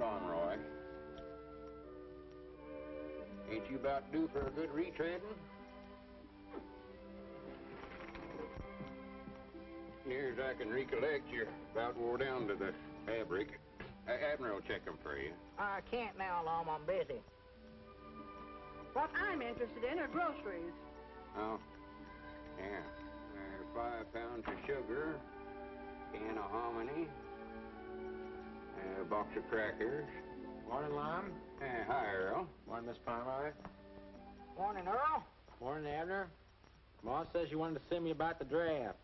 on, Roy. Ain't you about due for a good retreading? Near as I can recollect, you're about wore down to the fabric. Admiral will check them for you. I can't now, Lum. I'm busy. What I'm interested in are groceries. Oh, yeah. 5 pounds of sugar, can of hominy, a box of crackers. Morning, Lum. Hi, Earl. Morning, Miss Pomeroy. Morning, Earl. Morning, Abner. Ma says you wanted to see me about the draft.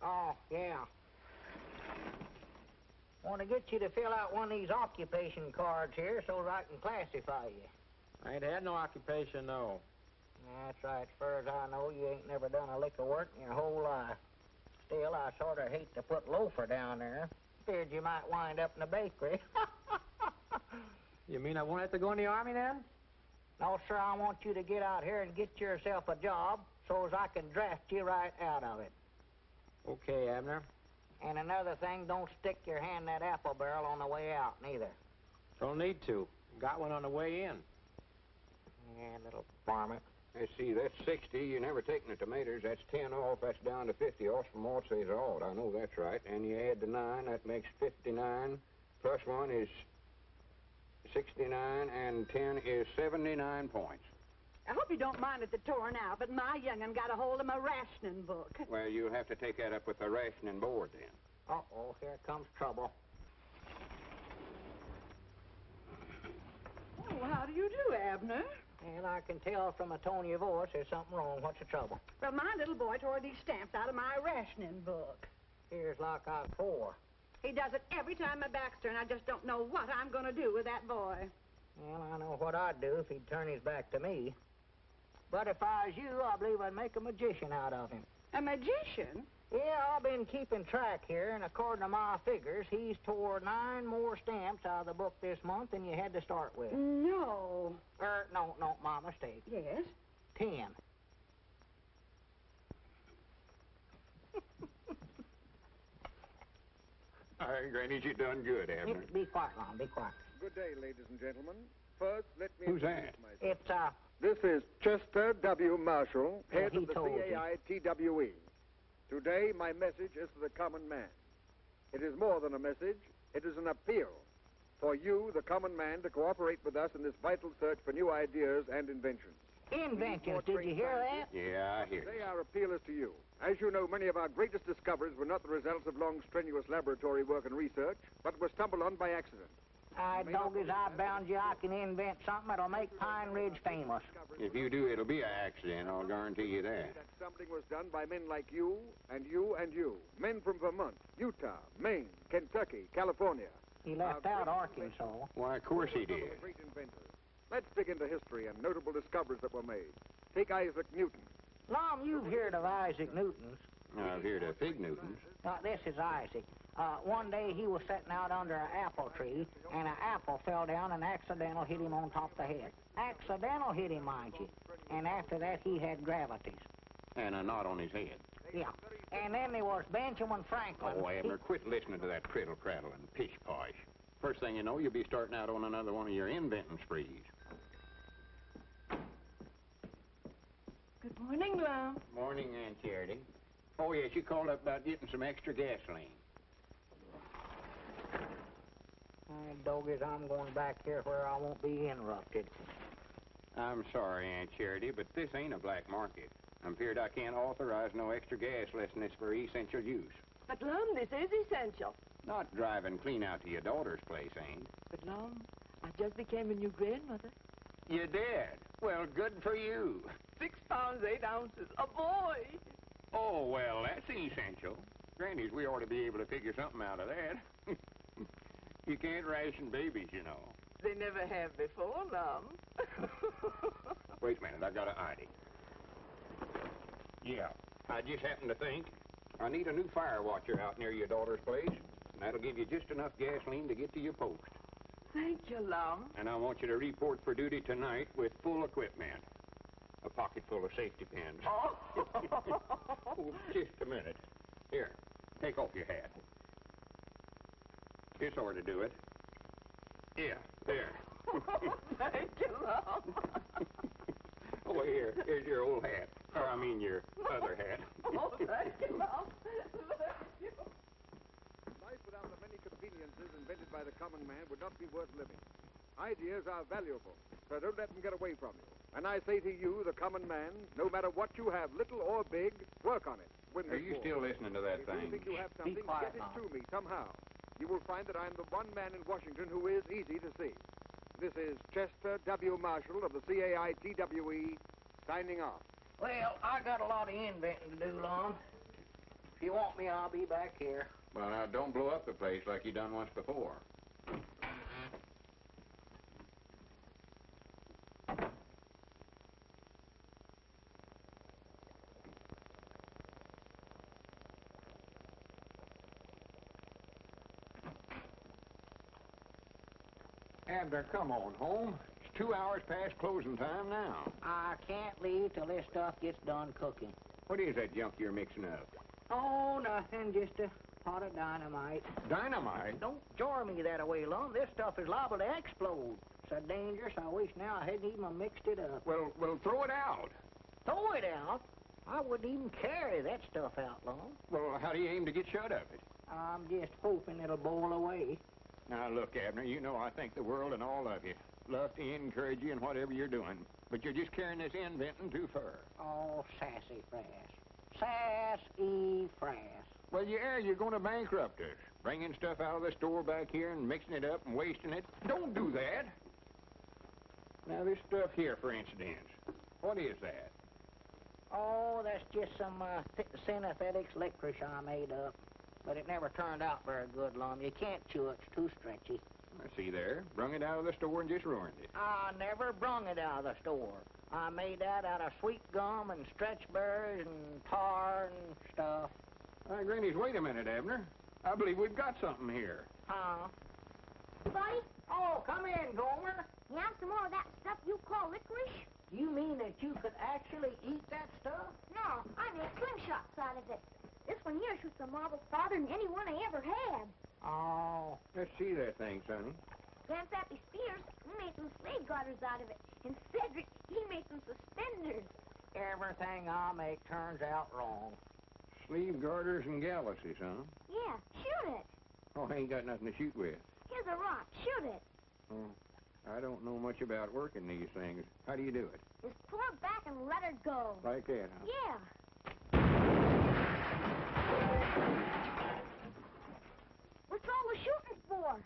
Oh, yeah. Want to get you to fill out one of these occupation cards here so that I can classify you. I ain't had no occupation, no. That's right. As far as I know, you ain't never done a lick of work in your whole life. Still, I sort of hate to put loafer down there. Feared you might wind up in the bakery. You mean I won't have to go in the Army then? No, sir, I want you to get out here and get yourself a job so as I can draft you right out of it. Okay, Abner. And another thing, don't stick your hand in that apple barrel on the way out, neither. Don't need to. Got one on the way in. Yeah, little varmint. Let's see, that's 60. You never taken the tomatoes. That's 10 off. That's down to 50 off from what says odd. I know that's right. And you add the 9, that makes 59. Plus 1 is 69, and 10 is 79 points. I hope you don't mind at the tour now, but my young'un got a hold of my rationing book. Well, you'll have to take that up with the rationing board then. Uh-oh, here comes trouble. Oh, how do you do, Abner? And I can tell from the tone of your voice there's something wrong. What's the trouble? Well, my little boy tore these stamps out of my rationing book. Here's lockout 4. He does it every time my back's turned. I just don't know what I'm going to do with that boy. Well, I know what I'd do if he'd turn his back to me. But if I was you, I believe I'd make a magician out of him. A magician? Yeah, I've been keeping track here, and according to my figures, he's tore 9 more stamps out of the book this month than you had to start with. No. No, my mistake. Yes? 10. All right, Granny, you done good, Abner. Be quiet, Lon, be quiet. Good day, ladies and gentlemen. First, let me Who's introduce that? myself. It's, This is Chester W. Marshall, head he of the told you. CAI-TWE. Today, my message is to the common man. It is more than a message. It is an appeal for you, the common man, to cooperate with us in this vital search for new ideas and inventions. Inventions, did you hear that? Yeah, I hear Today, you. our appeal is to you. As you know, many of our greatest discoveries were not the results of long, strenuous laboratory work and research, but were stumbled on by accident. Doggies, I bound you I can invent something that'll make Pine Ridge famous. If you do, it'll be an accident, I'll guarantee you that. That stumbling was done by men like you, and you, and you. Men from Vermont, Utah, Maine, Kentucky, California. He left out Arkansas. Why, of course he Some of the did. great inventors. Let's dig into history and notable discoveries that were made. Take Isaac Newton. Lom, you've heard of Isaac Newton's. I've heard of Fig Newtons. This is Isaac. One day he was sitting out under an apple tree, and an apple fell down and accidental hit him on top of the head. Accidental hit him, mind you. And after that, he had gravities. And a knot on his head. Yeah. And then there was Benjamin Franklin. Oh, Abner, quit listening to that criddle-craddle and pish-posh. First thing you know, you'll be starting out on another one of your inventing sprees. Good morning, Lum. Morning, Aunt Charity. Oh, yes, you called up about getting some extra gasoline. Doggies, I'm going back here where I won't be interrupted. I'm sorry, Aunt Charity, but this ain't a black market. I'm feared I can't authorize no extra gas less than it's for essential use. But, Lum, this is essential. Not driving clean out to your daughter's place, ain't. But, Lum, I just became a new grandmother. You did? Well, good for you. 6 pounds, 8 ounces. A boy. Oh, well, that's essential. Grannies, we ought to be able to figure something out of that. You can't ration babies, you know. They never have before, Lum. Wait a minute, I got an idea. Yeah, I just happened to think I need a new fire watcher out near your daughter's place, and that'll give you just enough gasoline to get to your post. Thank you, Lum. And I want you to report for duty tonight with full equipment. A pocket full of safety pins. Oh. Oh, just a minute. Here, take off your hat. This ought to do it. Yeah, there. Thank you, Lord. Oh, here's your old hat. Or, I mean, your other hat. Oh, thank you, Lord. Life without the many conveniences invented by the common man would not be worth living. Ideas are valuable, so don't let them get away from you. And I say to you, the common man, no matter what you have, little or big, work on it. Win Are this you war. still listening to that If you thing? think you have something, quiet, get it Mom. to me somehow. You will find that I'm the one man in Washington who is easy to see. This is Chester W. Marshall of the CAITWE, signing off. Well, I got a lot of inventing to do, Lon. If you want me, I'll be back here. Well, now, don't blow up the place like you done once before. Abner, come on home. It's 2 hours past closing time now. I can't leave till this stuff gets done cooking. What is that junk you're mixing up? Oh, nothing, just a pot of dynamite. Dynamite? Don't jar me that away, Lon. This stuff is liable to explode. So dangerous, I wish now I hadn't even mixed it up. Well, throw it out. Throw it out? I wouldn't even carry that stuff out, Lon. Well, how do you aim to get shut of it? I'm just hoping it'll boil away. Now, look, Abner, you know I think the world and all of you love to encourage you in whatever you're doing, but you're just carrying this inventing too far. Oh, sassy frass. Sassy frass. Well, yeah, you're going to bankrupt us. Bringing stuff out of the store back here and mixing it up and wasting it. Don't do that. Now, this stuff here, for instance, what is that? Oh, that's just some synthetics licorice I made up. But it never turned out very good, Lum. You can't chew it. It's too stretchy. I see there. Brung it out of the store and just ruined it. I never brung it out of the store. I made that out of sweet gum and stretch berries and tar and stuff. Granny's, wait a minute, Abner. I believe we've got something here. Huh? Buddy, Oh, come in, Gomer. you have some more of that stuff you call licorice? You mean that you could actually eat that stuff? No, I make slingshots out of it. This one here shoots a marble farther than any one I ever had. Oh. Let's see that thing, Sonny. Grandpappy Spears, he made some slave garters out of it. And Cedric, he made some suspenders. Everything I make turns out wrong. Sleeve garters and galaxies, huh? Yeah, shoot it. Oh, I ain't got nothing to shoot with. Here's a rock. Shoot it. Oh, I don't know much about working these things. How do you do it? Just pull it back and let her go. Like that, huh? Yeah. What's all the shooting for?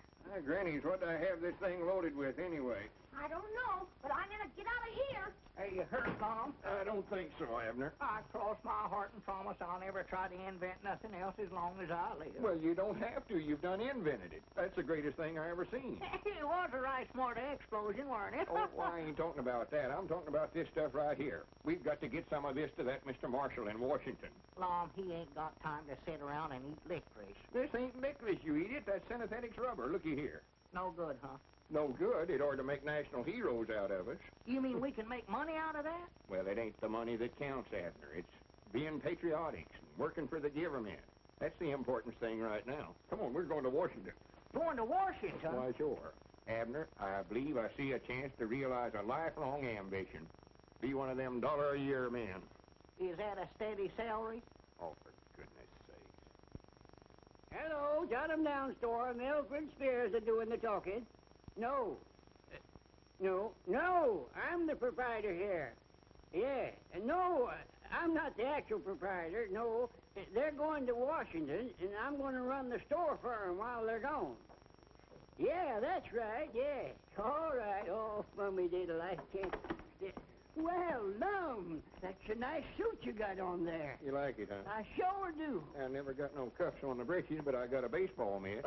Granny's, what do I have this thing loaded with anyway? I don't know, but I'm gonna get out of here. Hey, you hurt, Mom? I don't think so, Abner. I cross my heart and promise I'll never try to invent nothing else as long as I live. Well, you don't have to. You've done invented it. That's the greatest thing I ever seen. It was a right smart explosion, weren't it? Oh, well, I ain't talking about that. I'm talking about this stuff right here. We've got to get some of this to that Mr. Marshall in Washington. Lom, he ain't got time to sit around and eat licorice. This ain't licorice, you eat it. That's synthetics rubber. Looky here. No good, huh? No good. It ought to make national heroes out of us. You mean we can make money out of that? Well, it ain't the money that counts, Abner. It's being patriotic and working for the government. That's the important thing right now. Come on, we're going to Washington. Going to Washington? Why, sure. Abner, I believe I see a chance to realize a lifelong ambition. Be one of them $1-a-year men. Is that a steady salary? Oh, for goodness sakes. Hello, jot 'em down, store. Milford Spears are doing the talking. No. No, I'm the proprietor here. Yeah, no, I'm not the actual proprietor. No, they're going to Washington, and I'm going to run the store for 'em while they're gone. Yeah, that's right, yeah. All right, oh, mummy diddle, I can't... Well, Lum, that's a nice suit you got on there. You like it, huh? I sure do. I never got no cuffs on the breeches, but I got a baseball mitt.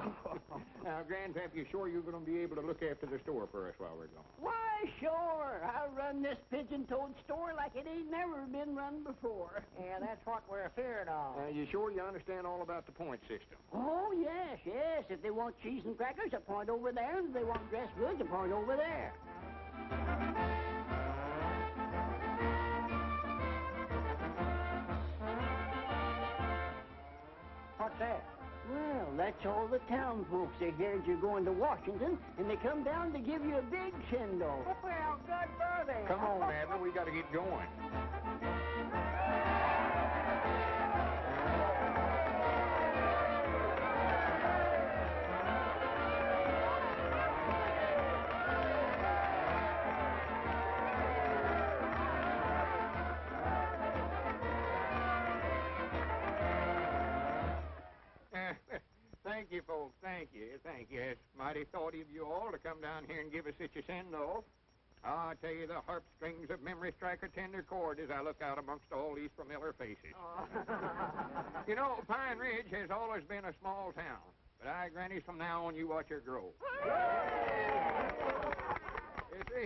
Now, Grandpap, you sure you're going to be able to look after the store for us while we're gone? Why, sure. I'll run this pigeon-toed store like it ain't never been run before. Yeah, that's what we're afeard of. You sure you understand all about the point system? Oh, yes. If they want cheese and crackers, a point over there. And if they want dressed goods, a point over there. What's that? Well, that's all the town folks. They heard you're going to Washington, and they come down to give you a big send-off. Well, good for them. Come on, Abner, we got to get going. Thank you, folks. Thank you. Thank you. It's mighty thoughtful of you all to come down here and give us such a send-off. I tell you, the harp strings of memory strike a tender chord as I look out amongst all these familiar faces. You know, Pine Ridge has always been a small town, but I grant you from now on you watch her grow.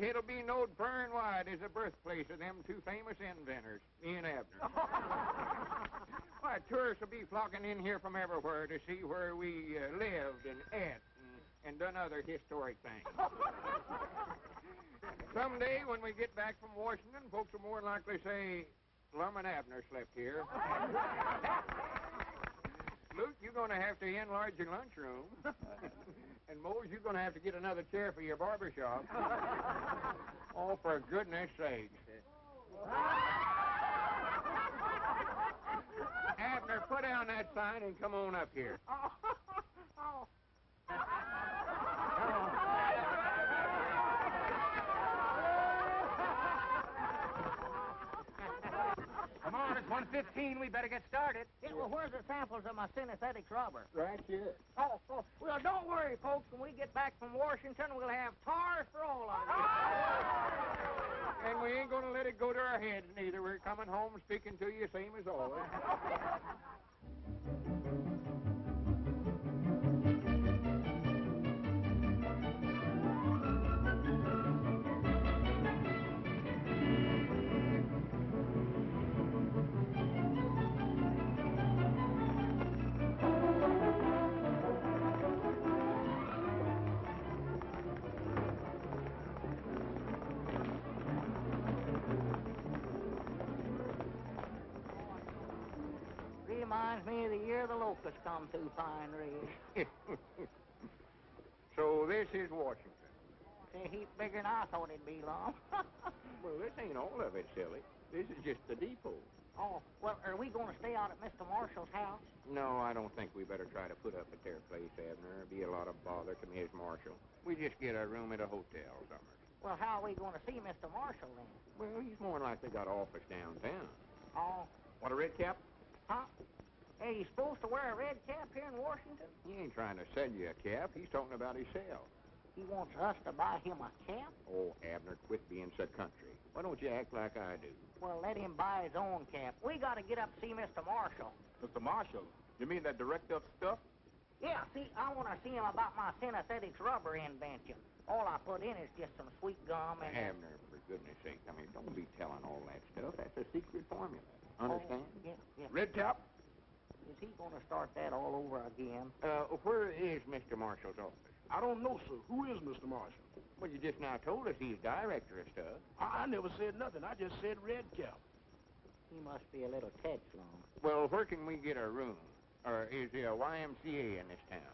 It'll be known far and wide as the birthplace of them two famous inventors, me and Abner. Why, tourists will be flocking in here from everywhere to see where we lived and ate and done other historic things. Someday, when we get back from Washington, folks will more likely say, Lum and Abner slept here. Luke, you're going to have to enlarge your lunchroom. And Mose, you're going to have to get another chair for your barber shop. Oh, for goodness sake. Abner, put down that sign and come on up here. Come on, it's 1:15. We better get started. Yeah, well, where's the samples of my synthetic rubber? Right here. Oh, well, don't worry, folks. When we get back from Washington, we'll have tars for all of you. And we ain't going to let it go to our heads, neither. We're coming home speaking to you same as always. Reminds me of the year the locusts come through Pine Ridge. So this is Washington. It's a heap bigger than I thought it'd be, Lum. Well, this ain't all of it, silly. This is just the depot. Oh, well, are we going to stay out at Mr. Marshall's house? No, I don't think we better try to put up at their place, Abner. It'd be a lot of bother to Miss Marshall. We just get a room at a hotel somewhere. Well, how are we going to see Mr. Marshall then? Well, he's more likely got an office downtown. Oh, Want a red cap? huh? Hey, you supposed to wear a red cap here in Washington? He ain't trying to sell you a cap. He's talking about himself. He wants us to buy him a cap? Oh, Abner, quit being so country. Why don't you act like I do? Well, let him buy his own cap. We got to get up to see Mr. Marshall. Mr. Marshall, you mean that director of stuff? Yeah, see, I want to see him about my synthetic rubber invention. All I put in is just some sweet gum and... Abner, for goodness sake, I mean, don't be telling all that stuff. That's a secret formula. Understand? Oh, yeah. Red cap? Is he going to start that all over again? Where is Mr. Marshall's office? I don't know, sir. Who is Mr. Marshall? Well, you just now told us he's director of stuff. I never said nothing. I just said red cap. He must be a little touch long. Well, where can we get a room? Or is there a YMCA in this town?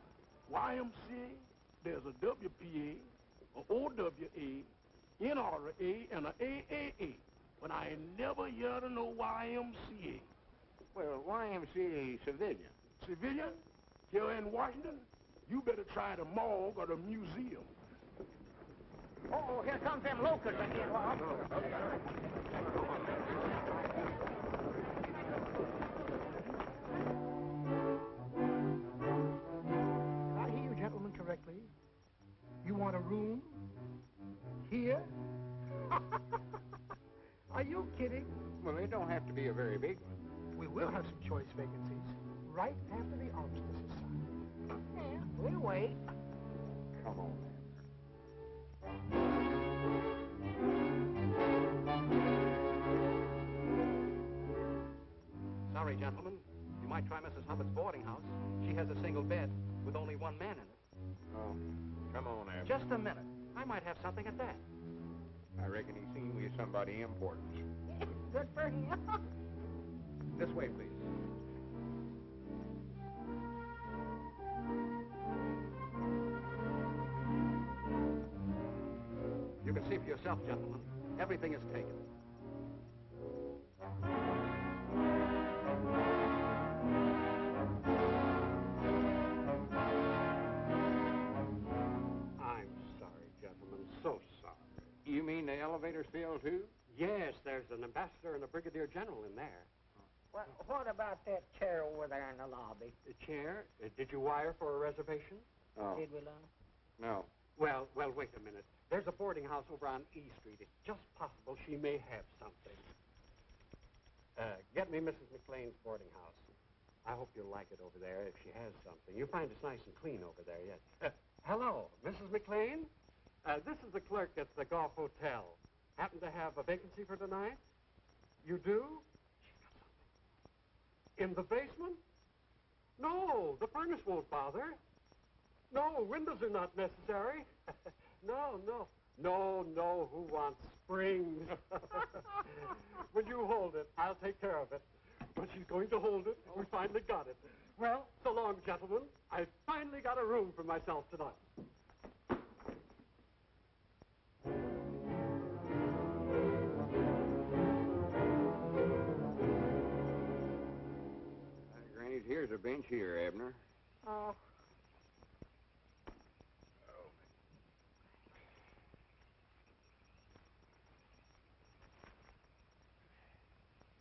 YMCA, there's a WPA, a OWA, NRA, and a AAA. But I ain't never heard of no YMCA. Well, YMCA civilian. Civilian? Here in Washington? You better try the morgue or the museum. Oh, here comes them locusts again, Bob. Did I hear you gentlemen correctly? You want a room? Here? Are you kidding? Well, it don't have to be a very big one. We will have some choice vacancies right after the armistice is signed. Yeah, we'll wait. Come on. Sorry, gentlemen. You might try Mrs. Hubbard's boarding house. She has a single bed with only one man in it. Oh, come on, Abner. Just a minute. I might have something at that. I reckon he's seen we somebody important. Good for him. This way, please. for yourself, gentlemen. Everything is taken. I'm sorry, gentlemen, so sorry. You mean the elevator's filled, too? Yes, there's an ambassador and a brigadier general in there. Well, what about that chair over there in the lobby? The chair? Did you wire for a reservation? Oh. Did we, Lon? No. Well, wait a minute. There's a boarding house over on E Street. It's just possible she may have something. Get me Mrs. McLean's boarding house. I hope you'll like it over there if she has something. You'll find it's nice and clean over there, yes. Hello, Mrs. McLean? This is the clerk at the Goff Hotel. Happen to have a vacancy for tonight? You do? In the basement? No, the furnace won't bother. No, windows are not necessary. No, who wants springs? Will you hold it? I'll take care of it. But she's going to hold it. We finally got it. Well, so long, gentlemen. I finally got a room for myself tonight. Granny, here's a bench here, Abner. Oh.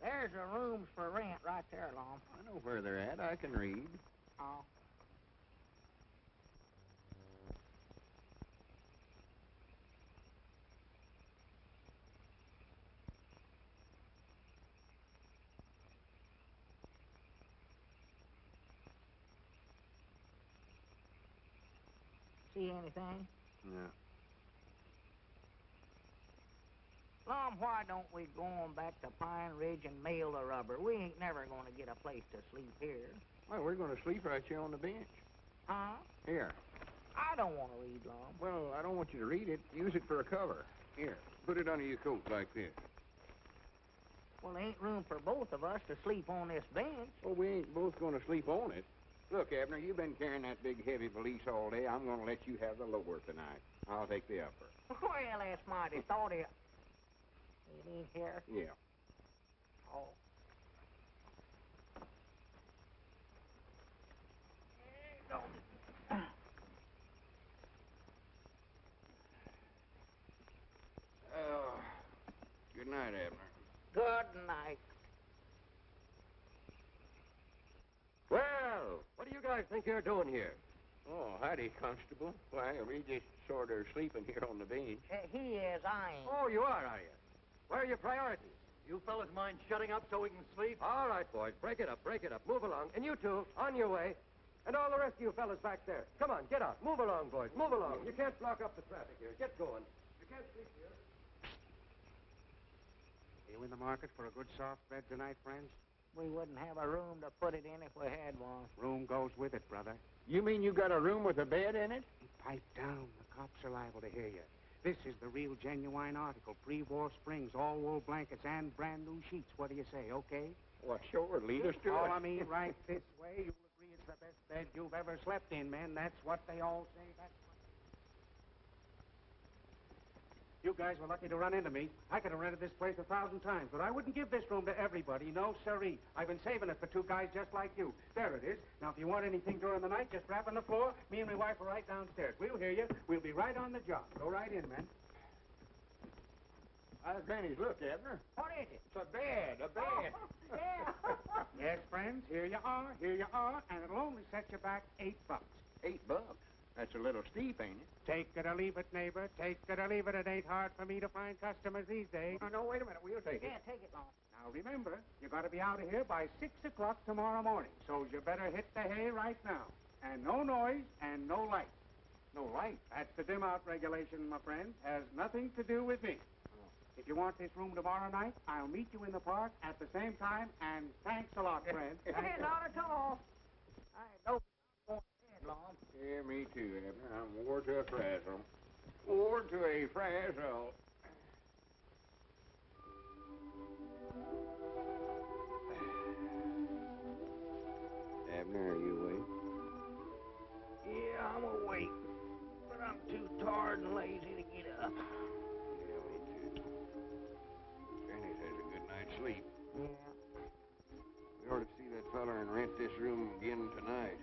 There's the rooms for rent right there, Lon. I know where they're at. I can read. Oh. See anything? No. Lon, why don't we go on back to Pine Ridge and mail the rubber? We ain't never going to get a place to sleep here. Well, we're going to sleep right here on the bench. Huh? Here. I don't want to read, Lon. Well, I don't want you to read it. Use it for a cover. Here, put it under your coat like this. Well, there ain't room for both of us to sleep on this bench. Well, we ain't both going to sleep on it. Look, Abner, you've been carrying that big, heavy valise all day. I'm going to let you have the lower tonight. I'll take the upper. Well, that's mighty thought of. You mean here? Yeah. Oh. Oh, good night, Abner. Good night. Well, what do you guys think you're doing here? Oh, howdy, Constable. Why, we just sort of sleeping here on the bench. He is. I ain't. Oh, you are you? Where are your priorities? You fellas mind shutting up so we can sleep? All right, boys, break it up. Move along. And you two, on your way. And all the rest of you fellas back there. Come on, get up. Move along, boys. Move along. You can't block up the traffic here. Get going. You can't sleep here. Are you in the market for a good soft bed tonight, friends? We wouldn't have a room to put it in if we had one. Room goes with it, brother. You mean you got a room with a bed in it? Pipe down. The cops are liable to hear you. This is the real genuine article. Pre-war springs, all wool blankets, and brand new sheets. What do you say, okay? Well, sure. Lead us to it. Oh, I mean, right this way. You'll agree it's the best bed you've ever slept in, men. That's what they all say. That's what... You guys were lucky to run into me. I could have rented this place 1,000 times, but I wouldn't give this room to everybody. No, sirree. I've been saving it for two guys just like you. There it is. Now, if you want anything during the night, just rap on the floor. Me and my wife are right downstairs. We'll hear you. We'll be right on the job. Go right in, men. Granny's, look, Abner. What is it? It's a bed. Oh, yeah. Yes, friends, here you are, and it'll only set you back $8. $8? That's a little steep, ain't it? Take it or leave it, neighbor. Take it or leave it. It ain't hard for me to find customers these days. Oh, no, wait a minute. We'll take it. Yeah, take it, Lon. Now, remember, you got to be out of here by 6 o'clock tomorrow morning, so you better hit the hay right now. And no noise and no light. No light. That's the dim-out regulation, my friend. Has nothing to do with me. If you want this room tomorrow night, I'll meet you in the park at the same time, and thanks a lot, friend. Hey, not at all. I don't want to Lon. Yeah, me too, Abner. I'm wore to a frazzle. Wore to a frazzle. Abner, are you awake? Yeah, I'm awake, but I'm too tired and lazy to get up. Yeah, sleep. Yeah. We ought to see that fella and rent this room again tonight.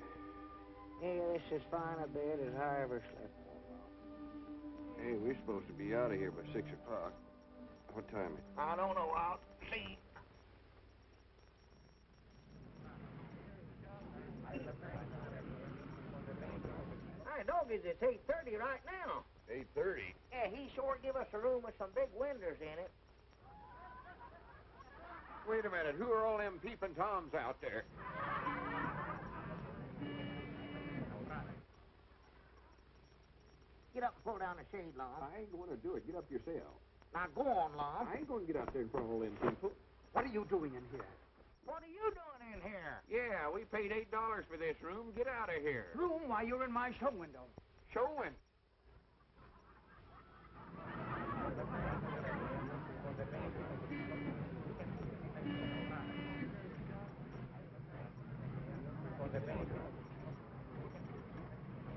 Yeah, this is fine a bed as I ever slept. Hey, we're supposed to be out of here by 6 o'clock. What time is it? I don't know. I'll see. Hey, doggies, it's 8:30 right now. 8:30. Yeah, he sure give us a room with some big windows in it. Wait a minute. Who are all them peeping toms out there? Get up and pull down the shade, Long. I ain't going to do it. Get up yourself. Now go on, Long. I ain't going to get out there in front of all them people. What are you doing in here? What are you doing in here? Yeah, we paid $8 for this room. Get out of here. Room while you're in my show window. Showing.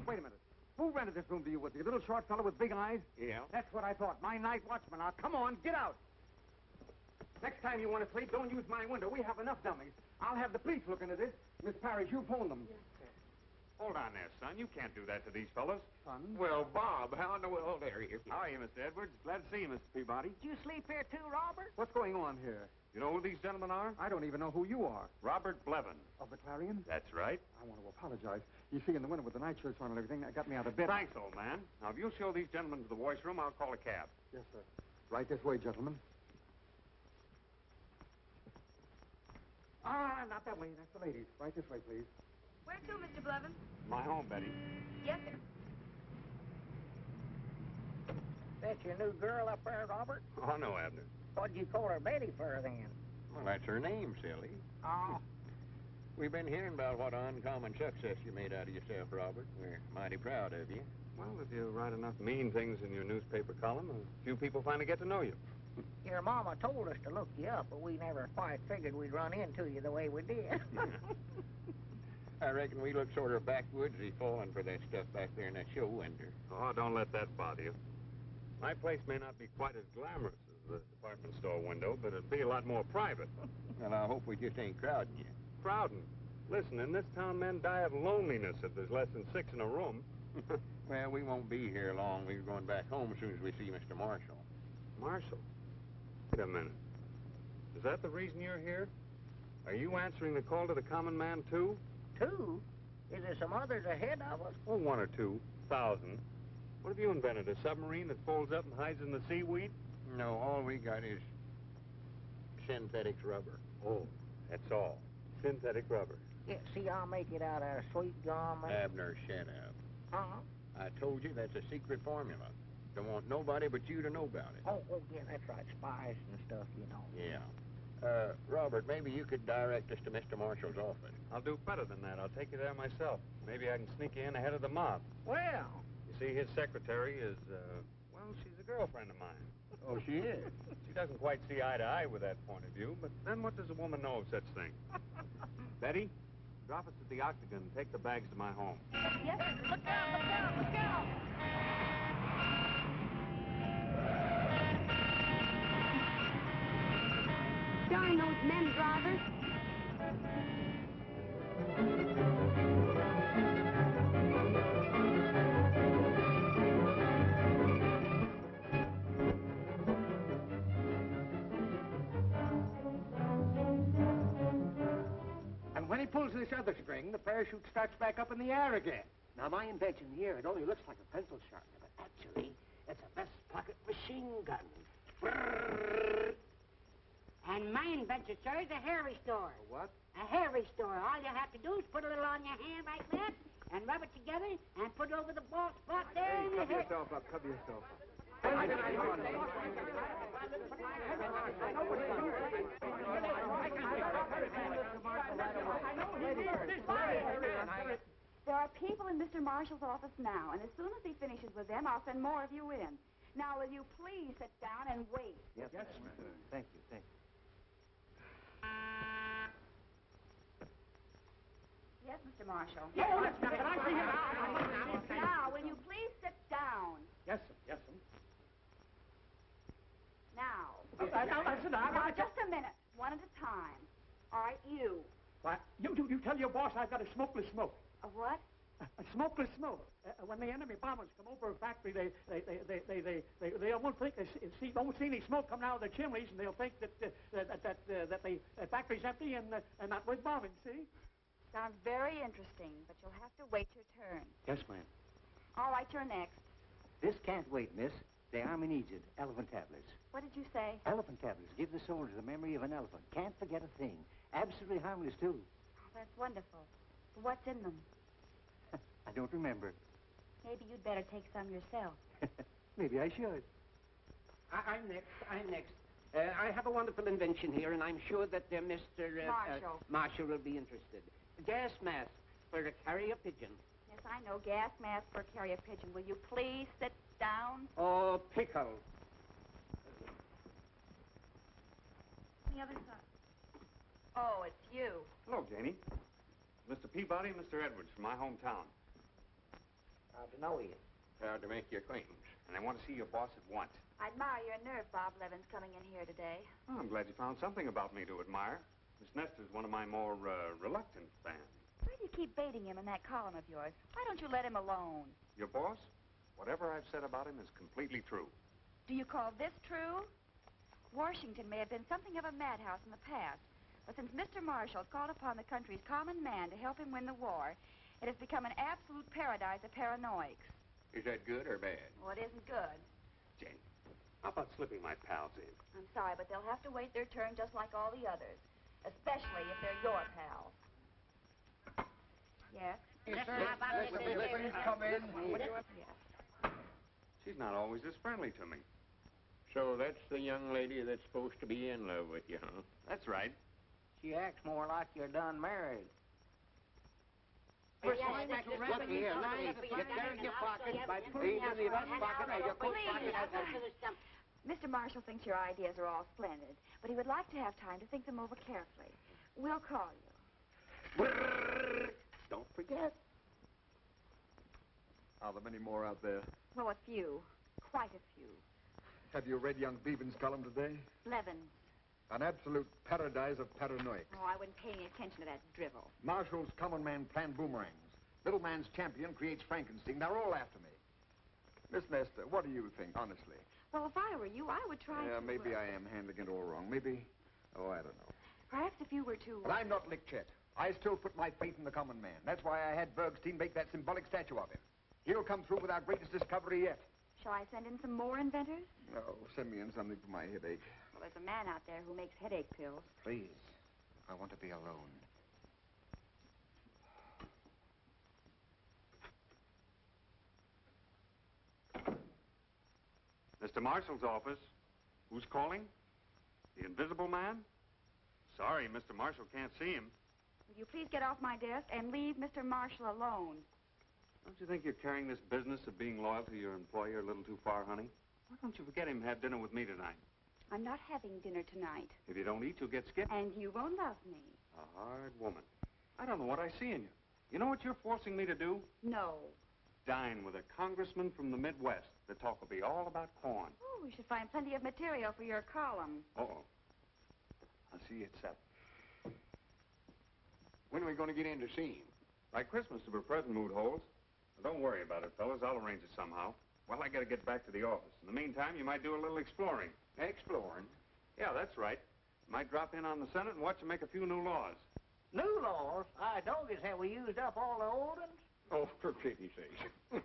Wait a minute. Who rented this room to you? Was the little short fellow with big eyes? Yeah. That's what I thought. My night watchman. Now, come on, get out. Next time you want to sleep, don't use my window. We have enough dummies. I'll have the police look into this. Miss Parrish, you phone them. Hold on there, son. You can't do that to these fellas. Son? Well, Bob, how in the world are you? How are you, Mr. Edwards? Glad to see you, Mr. Peabody. Did you sleep here too, Robert? What's going on here? You know who these gentlemen are? I don't even know who you are. Robert Blevins. Of the Clarion? That's right. I want to apologize. You see, in the winter with the night shirts on and everything, that got me out of bed. Thanks, old man. Now, if you'll show these gentlemen to the voice room, I'll call a cab. Yes, sir. Right this way, gentlemen. Ah, not that way. That's the ladies. Right this way, please. Where to, Mr. Blevins? My home, Betty. Yes, sir. That's your new girl up there, Robert? Oh, no, Abner. What'd you call her Betty for, then? Well, that's her name, silly. Oh. We've been hearing about what uncommon success you made out of yourself, Robert. We're mighty proud of you. Well, if you write enough mean things in your newspaper column, a few people finally get to know you. Your mama told us to look you up, but we never quite figured we'd run into you the way we did. I reckon we look sort of backwoodsy falling for that stuff back there in that show window. Oh, don't let that bother you. My place may not be quite as glamorous as the department store window, but it'll be a lot more private. Well, I hope we just ain't crowding you. Crowding. Listen, in this town, men die of loneliness if there's less than 6 in a room. Well, we won't be here long. We're going back home as soon as we see Mr. Marshall. Marshall? Wait a minute. Is that the reason you're here? Are you answering the call to the common man, too? Two? Is there some others ahead of us? Oh, 1 or 2,000. What have you invented, a submarine that folds up and hides in the seaweed? No, all we got is synthetic rubber. Oh, that's all. Synthetic rubber. Yeah, see, I'll make it out of sweet gum and... Abner, shut up. Huh? I told you that's a secret formula. Don't want nobody but you to know about it. Oh, yeah, that's right. Spies and stuff, you know. Yeah. Robert, maybe you could direct us to Mr. Marshall's office. I'll do better than that. I'll take you there myself. Maybe I can sneak you in ahead of the mob. Well... You see, his secretary is, well, she's a girlfriend of mine. Oh, she is? She doesn't quite see eye to eye with that point of view, but then what does a woman know of such things? Betty, drop us at the Octagon and take the bags to my home. Yes, sir. Look out, look out, look out! Darn those men drivers. And when he pulls this other string, the parachute starts back up in the air again. Now, my invention here, it only looks like a pencil sharpener, but actually, it's a best pocket machine gun. And my invention, sir, is a hair restorer. A what? A hair restorer. All you have to do is put a little on your hand like that, and rub it together, and put it over the bald spot there. Hey, and cover your hair... yourself up, cover yourself up. There are people in Mr. Marshall's office now, and as soon as he finishes with them, I'll send more of you in. Now, will you please sit down and wait? Yes, ma'am. Thank you, thank you. Yes, Mr. Marshall. Oh, that's nothing. I see him. Now, will you please sit down? Yes, sir. Yes, sir. Now. Now, listen, Now, just a minute. one at a time. All right, you. Why, you tell your boss I've got a smokeless smoke. A what? A smokeless smoke. When the enemy bombers come over a factory, they won't think won't see any smoke coming out of the chimneys, and they'll think that the factory's empty and not worth bombing. See? Sounds very interesting, but you'll have to wait your turn. Yes, ma'am. All right, you're next. This can't wait, miss. The Army needs it. Elephant tablets. What did you say? Elephant tablets. Give the soldier the memory of an elephant. Can't forget a thing. Absolutely harmless, too. Oh, that's wonderful. What's in them? I don't remember. Maybe you'd better take some yourself. Maybe I should. I'm next. I have a wonderful invention here, and I'm sure that Mr. Marshall will be interested. Gas mask for a carrier pigeon. Yes, I know. Gas mask for a carrier pigeon. Will you please sit down? Oh, pickle. The other side. Oh, it's you. Hello, Janie. Mr. Peabody and Mr. Edwards from my hometown. Proud to know you. Proud to make your acquaintance. And I want to see your boss at once. I admire your nerve, Bob Levin's coming in here today. Oh, I'm glad you found something about me to admire. Miss Nestor's one of my more reluctant fans. Why do you keep baiting him in that column of yours? Why don't you let him alone? Your boss? Whatever I've said about him is completely true. Do you call this true? Washington may have been something of a madhouse in the past, but since Mr. Marshall called upon the country's common man to help him win the war, it has become an absolute paradise of paranoics. Is that good or bad? Well, it isn't good. Janie, how about slipping my pals in? I'm sorry, but they'll have to wait their turn just like all the others, especially if they're your pals. Yes? Yes, sir. Please come in. Yes. She's not always this friendly to me. So that's the young lady that's supposed to be in love with you, huh? That's right. She acts more like you're done married. Look here, you carry your pocket by putting it in the left pocket or your coat pocket. Mr. Marshall thinks your ideas are all splendid, but he would like to have time to think them over carefully. We'll call you. Don't forget. Are there many more out there? Well, a few. Quite a few. Have you read young Beevan's column today? Levin. An absolute paradise of paranoics. Oh, I wouldn't pay any attention to that drivel. Marshall's common man planned boomerangs. Little man's champion creates Frankenstein. They're all after me. Miss Nestor, what do you think, honestly? Well, if I were you, I would try to... Maybe I am handling it all wrong. Maybe... Oh, I don't know. Perhaps if you were to... But I'm not Lickchet. I still put my faith in the common man. That's why I had Bergstein make that symbolic statue of him. He'll come through with our greatest discovery yet. Shall I send in some more inventors? No, send me in something for my headache. Well, there's a man out there who makes headache pills. Please. I want to be alone. Mr. Marshall's office. Who's calling? The Invisible Man? Sorry, Mr. Marshall can't see him. Will you please get off my desk and leave Mr. Marshall alone? Don't you think you're carrying this business of being loyal to your employer a little too far, honey? Why don't you forget him and have dinner with me tonight? I'm not having dinner tonight. If you don't eat, you'll get skipped. And you won't love me. A hard woman. I don't know what I see in you. You know what you're forcing me to do? No. Dine with a congressman from the Midwest. The talk will be all about corn. Oh, we should find plenty of material for your column. Uh-oh. I'll see you at 7. When are we going to get in to see him? By Christmas, if her present mood holds. Well, don't worry about it, fellas. I'll arrange it somehow. Well, I got to get back to the office. In the meantime, you might do a little exploring. Exploring? Yeah, that's right. You might drop in on the Senate and watch them make a few new laws. New laws? I don't have we used up all the old ones? Oh, for pity's sake.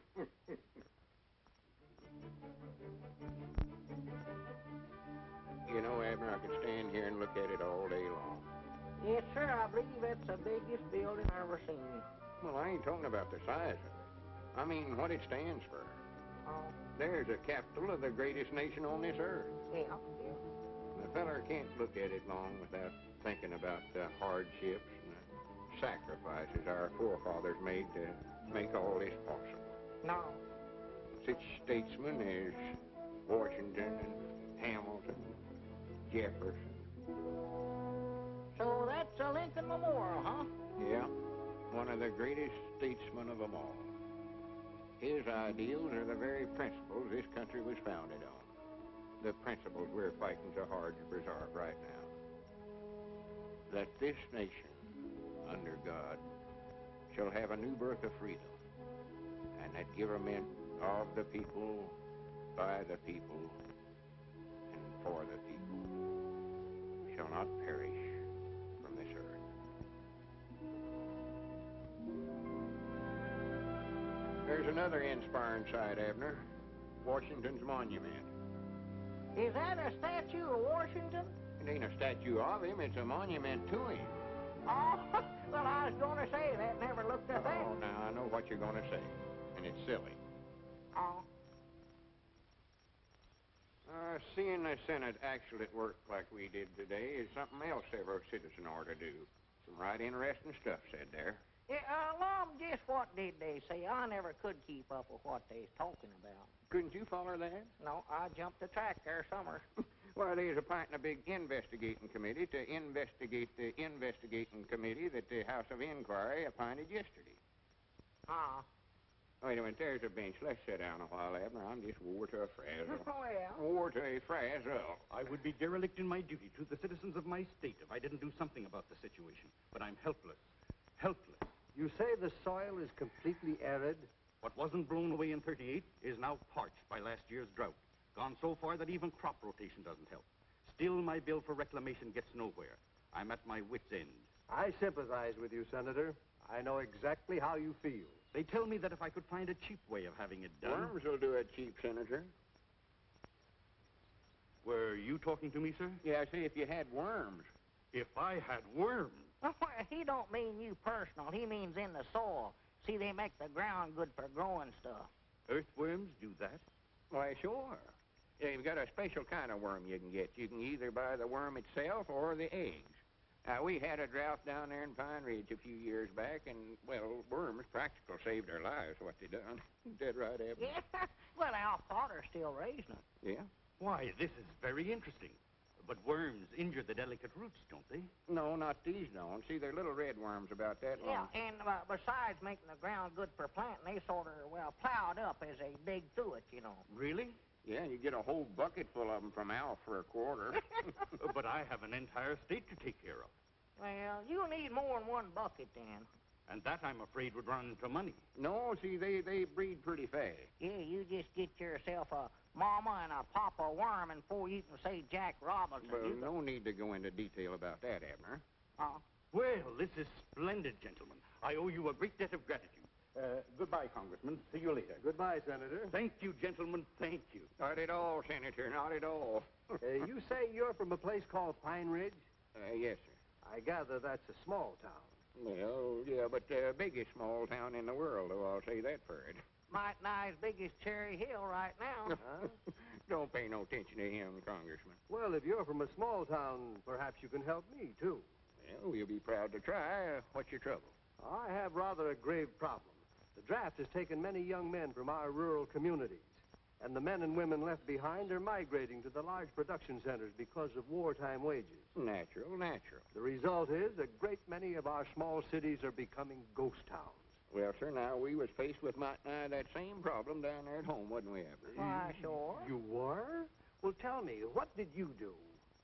You know, Abner, I could stand here and look at it all day long. Yes, sir. I believe it's the biggest building I've ever seen. Well, I ain't talking about the size of it. I mean what it stands for. Oh. There's a capital of the greatest nation on this earth. Yeah. The feller can't look at it long without thinking about the hardships and the sacrifices our forefathers made to make all this possible. No. Such statesmen as Washington and Hamilton, Jefferson. So that's a Lincoln Memorial, huh? Yeah, one of the greatest statesmen of them all. His ideals are the very principles this country was founded on. The principles we're fighting so hard to preserve right now. that this nation, under God, shall have a new birth of freedom, and that government of the people, by the people, and for the people, shall not perish from this earth. There's another inspiring sight, Abner. Washington's monument. Is that a statue of Washington? It ain't a statue of him, it's a monument to him. Oh, well, I was going to say that. Never looked at that. Oh, now I know what you're going to say, and it's silly. Oh. Seeing the Senate actually at work like we did today is something else every citizen ought to do. Some right interesting stuff said there. Yeah, along just what did they say? I never could keep up with what they was talking about. Couldn't you follow that? No, I jumped the track there summer. Well, there's appointing a big investigating committee to investigate the investigating committee that the House of Inquiry appointed yesterday. Ah. Wait a minute, there's a bench. Let's sit down a while, Abner. I'm just wore to a frazzle. Well. Wore to a frazzle. I would be derelict in my duty to the citizens of my state if I didn't do something about the situation. But I'm helpless. Helpless. You say the soil is completely arid? What wasn't blown away in 38 is now parched by last year's drought. Gone so far that even crop rotation doesn't help. Still, my bill for reclamation gets nowhere. I'm at my wit's end. I sympathize with you, Senator. I know exactly how you feel. They tell me that if I could find a cheap way of having it done... Worms will do it cheap, Senator. Were you talking to me, sir? Yeah, I say if you had worms. If I had worms? Well, he don't mean you personal. He means in the soil. See, they make the ground good for growing stuff. Earthworms do that? Why, sure. Yeah, you've got a special kind of worm you can get. You can either buy the worm itself or the eggs. We had a drought down there in Pine Ridge a few years back, and, well, worms practical saved our lives, what they done. Dead right, Abner. Yeah, well, our father's still raising them. Yeah? Why, this is very interesting. But worms injure the delicate roots, don't they? No, not these don't. See, they're little red worms about that long. Yeah, and besides making the ground good for planting, they sort of, well, plowed up as they dig through it, you know. Really? Yeah, you get a whole bucket full of them from Al for a quarter. But I have an entire state to take care of. Well, you'll need more than one bucket, then. And that, I'm afraid, would run into money. No, see, they breed pretty fast. Yeah, you just get yourself a mama and a papa worm, and before you can say Jack Robinson... Well, no need to go into detail about that, Abner. Well, this is splendid, gentlemen. I owe you a great debt of gratitude. Goodbye, Congressman. See you later. Goodbye, Senator. Thank you, gentlemen. Thank you. Not at all, Senator. Not at all. You say you're from a place called Pine Ridge? Yes, sir. I gather that's a small town. Well, yeah, but the biggest small town in the world, though, I'll say that for it. Might nigh as big as Cherry Hill right now. Don't pay no attention to him, Congressman. Well, if you're from a small town, perhaps you can help me, too. Well, we'll be proud to try. What's your trouble? I have rather a grave problem. The draft has taken many young men from our rural communities, and the men and women left behind are migrating to the large production centers because of wartime wages. Natural. The result is a great many of our small cities are becoming ghost towns. Well, sir, now, we was faced with that same problem down there at home, wasn't we, Abner? Why, sure. You were? Well, tell me, what did you do?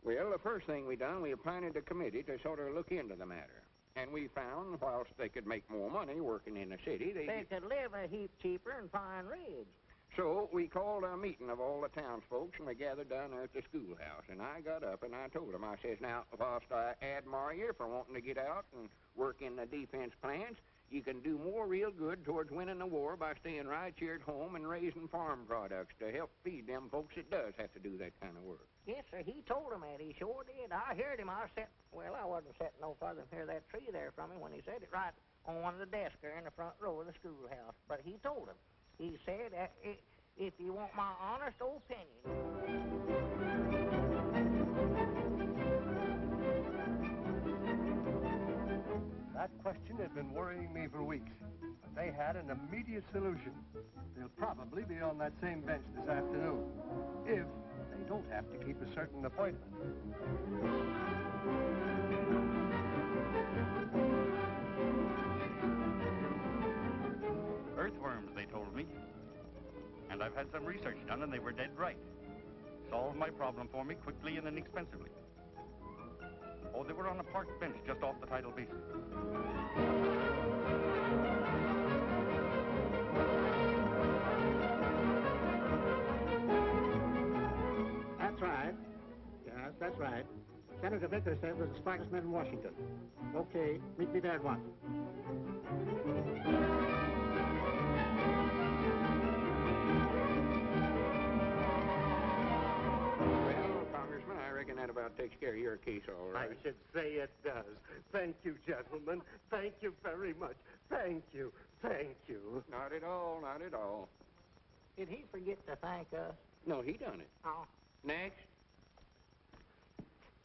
Well, the first thing we done, we appointed a committee to sort of look into the matter. And we found, whilst they could make more money working in the city, they could live a heap cheaper in Pine Ridge. So we called a meeting of all the townsfolk, and we gathered down there at the schoolhouse. And I got up and I told them, I says, now, whilst I admire you for wanting to get out and work in the defense plants, you can do more real good towards winning the war by staying right here at home and raising farm products to help feed them folks that does have to do that kind of work. Yes, sir, he told him that. He sure did. I heard him. I wasn't sitting no farther than here that tree there from him when he said it, right on one of the desks there in the front row of the schoolhouse. But he told him. He said, if you want my honest opinion... That question has been worrying me for weeks, but they had an immediate solution. They'll probably be on that same bench this afternoon, if they don't have to keep a certain appointment. Earthworms, they told me. And I've had some research done, and they were dead right. Solved my problem for me quickly and inexpensively. Oh, they were on a park bench just off the tidal basin. That's right. Yes, that's right. Senator Vickers said it was the smartest man in Washington. Okay, meet me there at once. Well, Congressman, I reckon that about takes care of your case all right. I should say it does. Thank you, gentlemen. Thank you very much. Thank you. Thank you. Not at all, not at all. Did he forget to thank us? No, he done it. Oh. Next.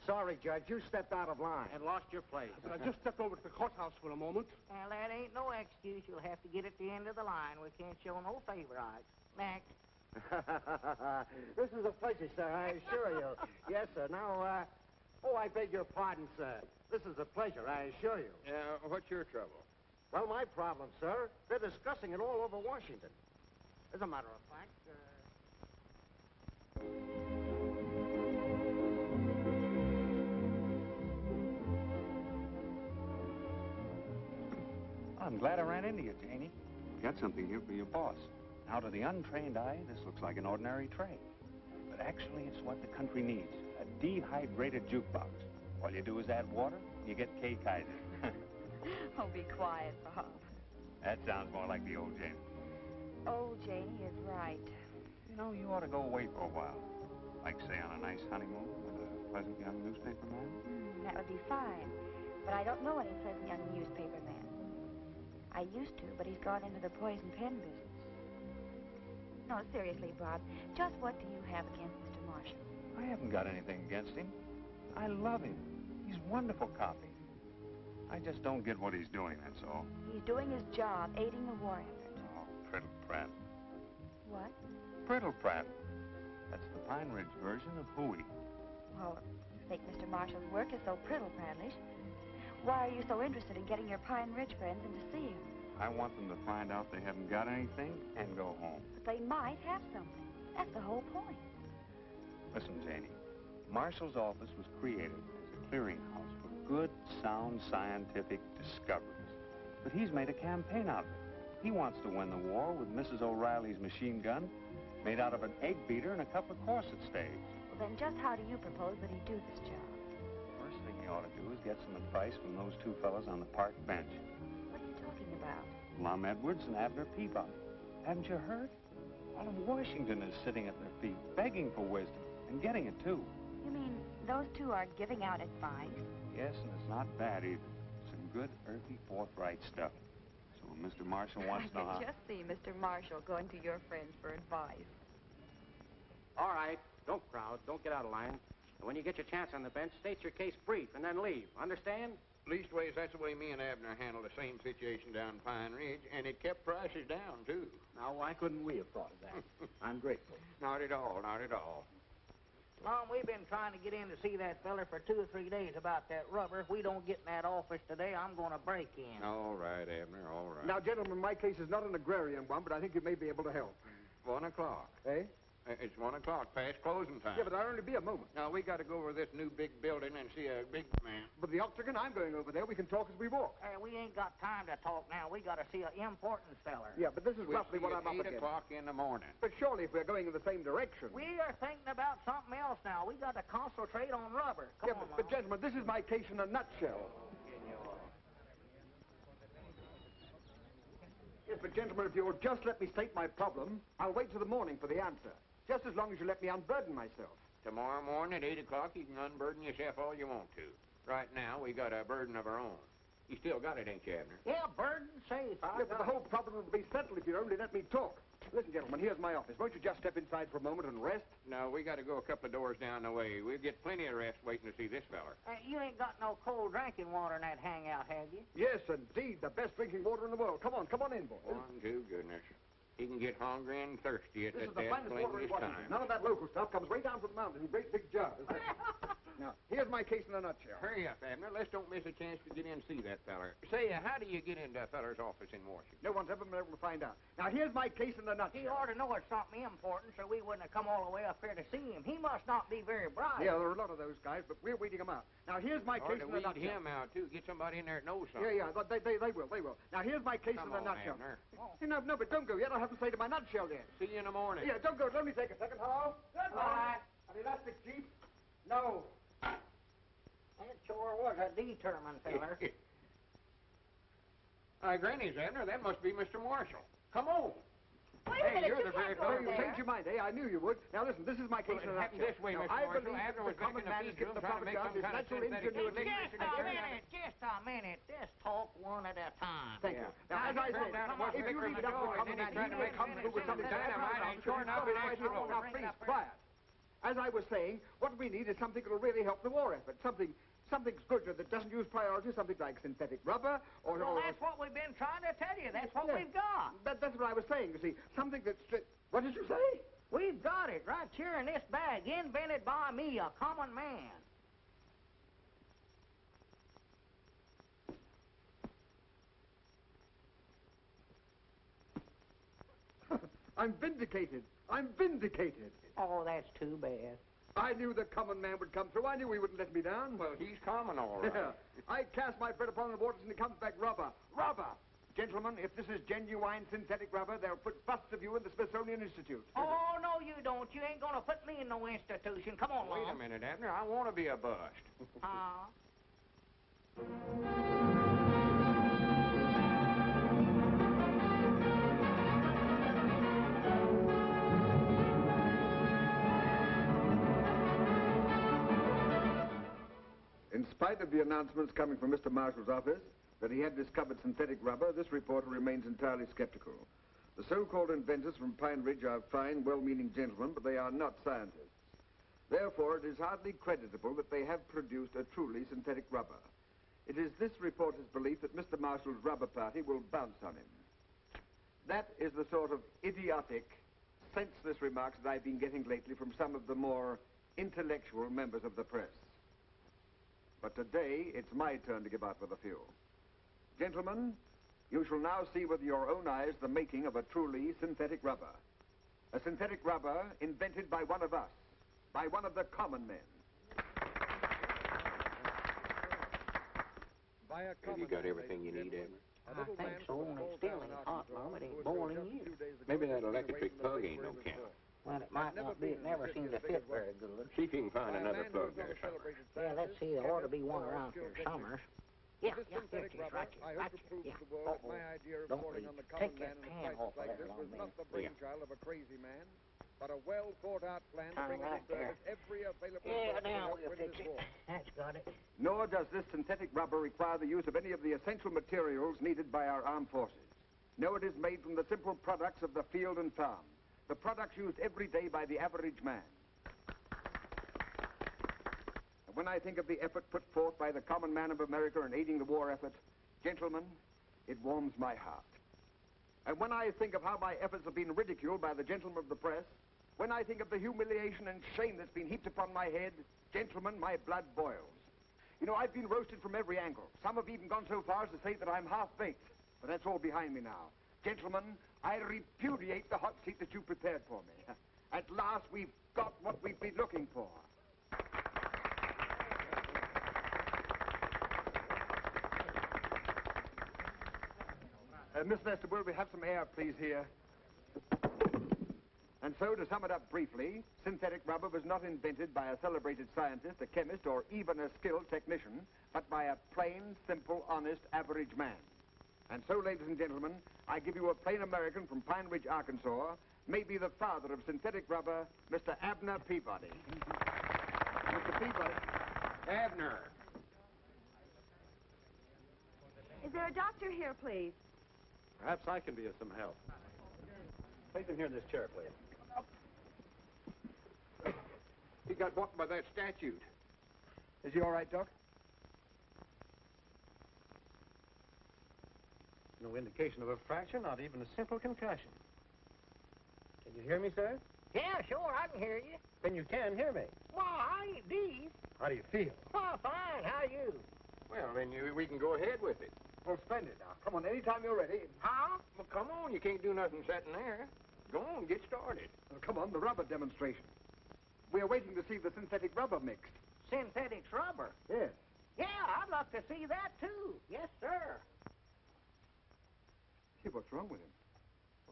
Sorry, Judge, you stepped out of line. And lost your place. I just stepped over to the courthouse for a moment. Well, that ain't no excuse. You'll have to get at the end of the line. We can't show no favorites. Next. This is a pleasure, sir, I assure you. Yes, sir. Now, I beg your pardon, sir. This is a pleasure, I assure you. What's your trouble? Well, my problem, sir, they're discussing it all over Washington. As a matter of fact, I'm glad I ran into you, Janie. We got something here for your boss. Now, to the untrained eye, this looks like an ordinary tray. But actually, it's what the country needs, a dehydrated jukebox. All you do is add water, and you get K. Kaiser. Oh, be quiet, Bob. That sounds more like the old Janie. Old Janie is right. You know, you ought to go away for a while. Like, say, on a nice honeymoon with a pleasant young newspaper man. That would be fine. But I don't know any pleasant young newspaper man. I used to, but he's gone into the poison pen business. No, seriously, Bob, just what do you have against Mr. Marshall? I haven't got anything against him. I love him. He's wonderful copy. I just don't get what he's doing, that's all. He's doing his job, aiding the war effort. Oh, Priddle Pratt. What? Priddle Pratt. That's the Pine Ridge version of hooey. Well, you think Mr. Marshall's work is so priddle-prattish. Why are you so interested in getting your Pine Ridge friends in to see him? I want them to find out they haven't got anything and go home. But they might have something. That's the whole point. Listen, Janie, Marshall's office was created as a clearinghouse for good, sound scientific discoveries. But he's made a campaign out of it. He wants to win the war with Mrs. O'Reilly's machine gun made out of an egg beater and a couple of corset staves. Well, then just how do you propose that he do this job? First thing he ought to do is get some advice from those two fellas on the park bench. What are you talking about? Lum Edwards and Abner Peabody. Haven't you heard? All of Washington is sitting at their feet, begging for wisdom, and getting it, too. You mean those two are giving out advice? Yes, and it's not bad, either. Some good, earthy, forthright stuff. So when Mr. Marshall wants to know how... I can just see Mr. Marshall going to your friends for advice. All right. Don't crowd. Don't get out of line. And when you get your chance on the bench, state your case brief and then leave. Understand? Leastways, that's the way me and Abner handled the same situation down Pine Ridge, and it kept prices down, too. now, why couldn't we have thought of that? I'm grateful. Not at all, not at all. Mom, we've been trying to get in to see that feller for 2 or 3 days about that rubber. If we don't get in that office today, I'm going to break in. All right, Abner, all right. Now, gentlemen, my case is not an agrarian one, but I think you may be able to help. 1 o'clock. Eh? It's 1 o'clock, past closing time. Yeah, but I'll only be a moment. Now, we got to go over this new big building and see a big man. But the octagon, I'm going over there. We can talk as we walk. We ain't got time to talk now. We got to see an important feller. Yeah, but this is We'll roughly see what at I'm up 8 against. o'clock in the morning. But surely if we're going in the same direction... We are thinking about something else now. We got to concentrate on rubber. Come Yeah, on, but Mom. gentlemen, this is my case in a nutshell. Yes, but gentlemen, if you'll just let me state my problem, I'll wait till the morning for the answer. Just as long as you let me unburden myself. Tomorrow morning at 8 o'clock, you can unburden yourself all you want to. Right now, we got a burden of our own. You still got it, ain't you, Abner? Yeah, burden safe. Yeah, but the whole problem will be settled if you only let me talk. Listen, gentlemen, here's my office. Won't you just step inside for a moment and rest? No, we got to go a couple of doors down the way. We'll get plenty of rest waiting to see this feller. You ain't got no cold drinking water in that hangout, have you? Yes, indeed. The best drinking water in the world. Come on in, boys. 1, 2, goodness. He can get hungry and thirsty at This is the that finest water in Washington. None of that local stuff comes way down from the mountain in great big jugs. Now, here's my case in a nutshell. Hurry up, Abner. Let's don't miss a chance to get in and see that feller. Say, how do you get into a feller's office in Washington? No one's ever been able to find out. Now, here's my case in a nutshell. He ought to know it's something important, so we wouldn't have come all the way up here to see him. He must not be very bright. Yeah, there are a lot of those guys, but we're weeding them out. Now, here's my case in a nutshell. Weed him out, too. Get somebody in there that knows something. Yeah, they will. Now, here's my case in a nutshell. Abner. No, but don't go yet. I haven't say to my nutshell yet. See you in the morning. Yeah, don't go. Let me take a second. Hello? Goodbye. An elastic jeep? No. That sure was a determined feller. Granny's, Abner. That must be Mr. Marshall. Come on. Wait a minute, you're you the very can't go fellow. You there. changed your mind, eh? I knew you would. Now, listen, this is my case in a nutshell. This way, Now, Mr. I Marshall. believe Abner that was the back common in the man is feed getting room the trying to profit make out of some his kind of natural synthetic ingenuity. Just a minute. Just talk one at a time. Thank you. Now, as I said, if you leave it up to the common man, he may come through with something dynamite and sure enough it explodes. Now, please, quiet. As I was saying, what we need is something that will really help the war effort. Something's good that doesn't use priority, something like synthetic rubber or... Well, that's what we've been trying to tell you. That's what we've got. That's what I was saying, you see. Something that's... What did you say? We've got it right here in this bag, invented by me, a common man. I'm vindicated. I'm vindicated. Oh, that's too bad. I knew the common man would come through. I knew he wouldn't let me down. Well, he's common, all right. Yeah. I cast my bread upon the waters and it comes back rubber. Rubber! Gentlemen, if this is genuine synthetic rubber, they'll put busts of you in the Smithsonian Institute. Oh, no, you don't. You ain't gonna put me in no institution. Come on, Wait a minute, Abner. I want to be a bust. In spite of the announcements coming from Mr. Marshall's office that he had discovered synthetic rubber, this reporter remains entirely skeptical. The so-called inventors from Pine Ridge are fine, well-meaning gentlemen, but they are not scientists. Therefore, it is hardly creditable that they have produced a truly synthetic rubber. It is this reporter's belief that Mr. Marshall's rubber party will bounce on him. That is the sort of idiotic, senseless remarks that I've been getting lately from some of the more intellectual members of the press. But today, it's my turn to give out with a few. Gentlemen, you shall now see with your own eyes the making of a truly synthetic rubber. A synthetic rubber invented by one of us, by one of the common men. Have you got everything you need, Abner? I think so, and it's still ain't hot, Mom. It ain't boiling yet. Maybe that electric plug ain't no count. Well, it might not be. It never seemed to fit very good. See if you can find another plug there somewhere. Yeah, let's see. There ought to be one around here somewhere. Yeah, here it is, right here, right here. Yeah. Don't leave. Take that pan off of there long minute. The brainchild of a crazy man, but a well-thought-out plan to bring right into service there. every available Yeah, source now to help we'll win fix this it. war. That's got it. Nor does this synthetic rubber require the use of any of the essential materials needed by our armed forces. No, it is made from the simple products of the field and farm, the products used every day by the average man. And when I think of the effort put forth by the common man of America in aiding the war effort, gentlemen, it warms my heart. And when I think of how my efforts have been ridiculed by the gentlemen of the press, when I think of the humiliation and shame that's been heaped upon my head, gentlemen, my blood boils. You know, I've been roasted from every angle. Some have even gone so far as to say that I'm half-baked. But that's all behind me now. Gentlemen, I repudiate the hot seat that you prepared for me. At last, we've got what we've been looking for. Miss Lester, will we have some air, please, here? And so, to sum it up briefly, synthetic rubber was not invented by a celebrated scientist, a chemist, or even a skilled technician, but by a plain, simple, honest, average man. And so, ladies and gentlemen, I give you a plain American from Pine Ridge, Arkansas, maybe the father of synthetic rubber, Mr. Abner Peabody. Mr. Peabody. Abner. Is there a doctor here, please? Perhaps I can be of some help. Place him here in this chair, please. He got walked by that statute. Is he all right, Doc? No indication of a fracture, not even a simple concussion. Can you hear me, sir? Yeah, sure, I can hear you. Then you can hear me. Well, I ain't deep. How do you feel? Oh, fine. How you? Well, then we can go ahead with it. Well, splendid. Now, come on, anytime you're ready. Huh? Well, come on, you can't do nothing sitting there. Go on, get started. Well, come on, the rubber demonstration. We're waiting to see the synthetic rubber mixed. Synthetics rubber? Yes. Yeah, I'd love to see that, too. Yes, sir. Hey, what's wrong with him?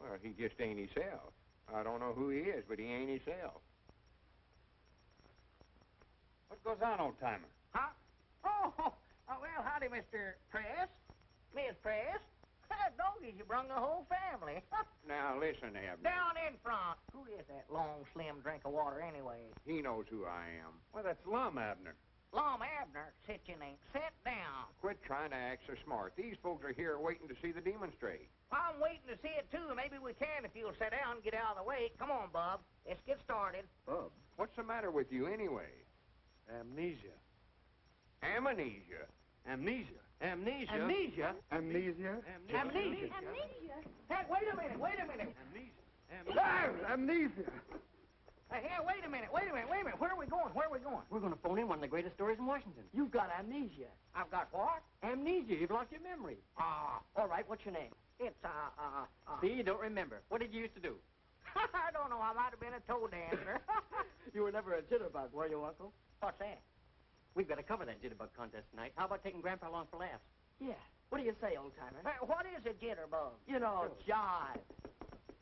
Well, he just ain't himself. I don't know who he is, but he ain't himself. What goes on, old-timer? Huh? Oh, well, howdy, Mr. Press. Miss Press. Doggies, you brung the whole family. Now, listen, Abner. Down in front. Who is that long, slim drink of water, anyway? He knows who I am. Well, that's Lum, Abner. Lum Abner, sit your name. Sit down. Quit trying to act so smart. These folks are here waiting to see the demonstrate. I'm waiting to see it, too. Maybe we can if you'll sit down and get out of the way. Come on, Bub. Let's get started. Bub? What's the matter with you, anyway? Amnesia. Amnesia. Amnesia. Amnesia? Amnesia? Amnesia? Hey, wait a minute. Amnesia. Hey, wait a minute. Where are we going? We're going to phone in one of the greatest stories in Washington. You've got amnesia. I've got what? Amnesia. You've lost your memory. All right, what's your name? It's, See, you don't remember. What did you used to do? I don't know. I might have been a toe dancer. You were never a jitterbug, were you, Uncle? What's that? We've got to cover that jitterbug contest tonight. How about taking Grandpa along for laughs? Yeah. What do you say, old-timer? What is a jitterbug? You know, jive.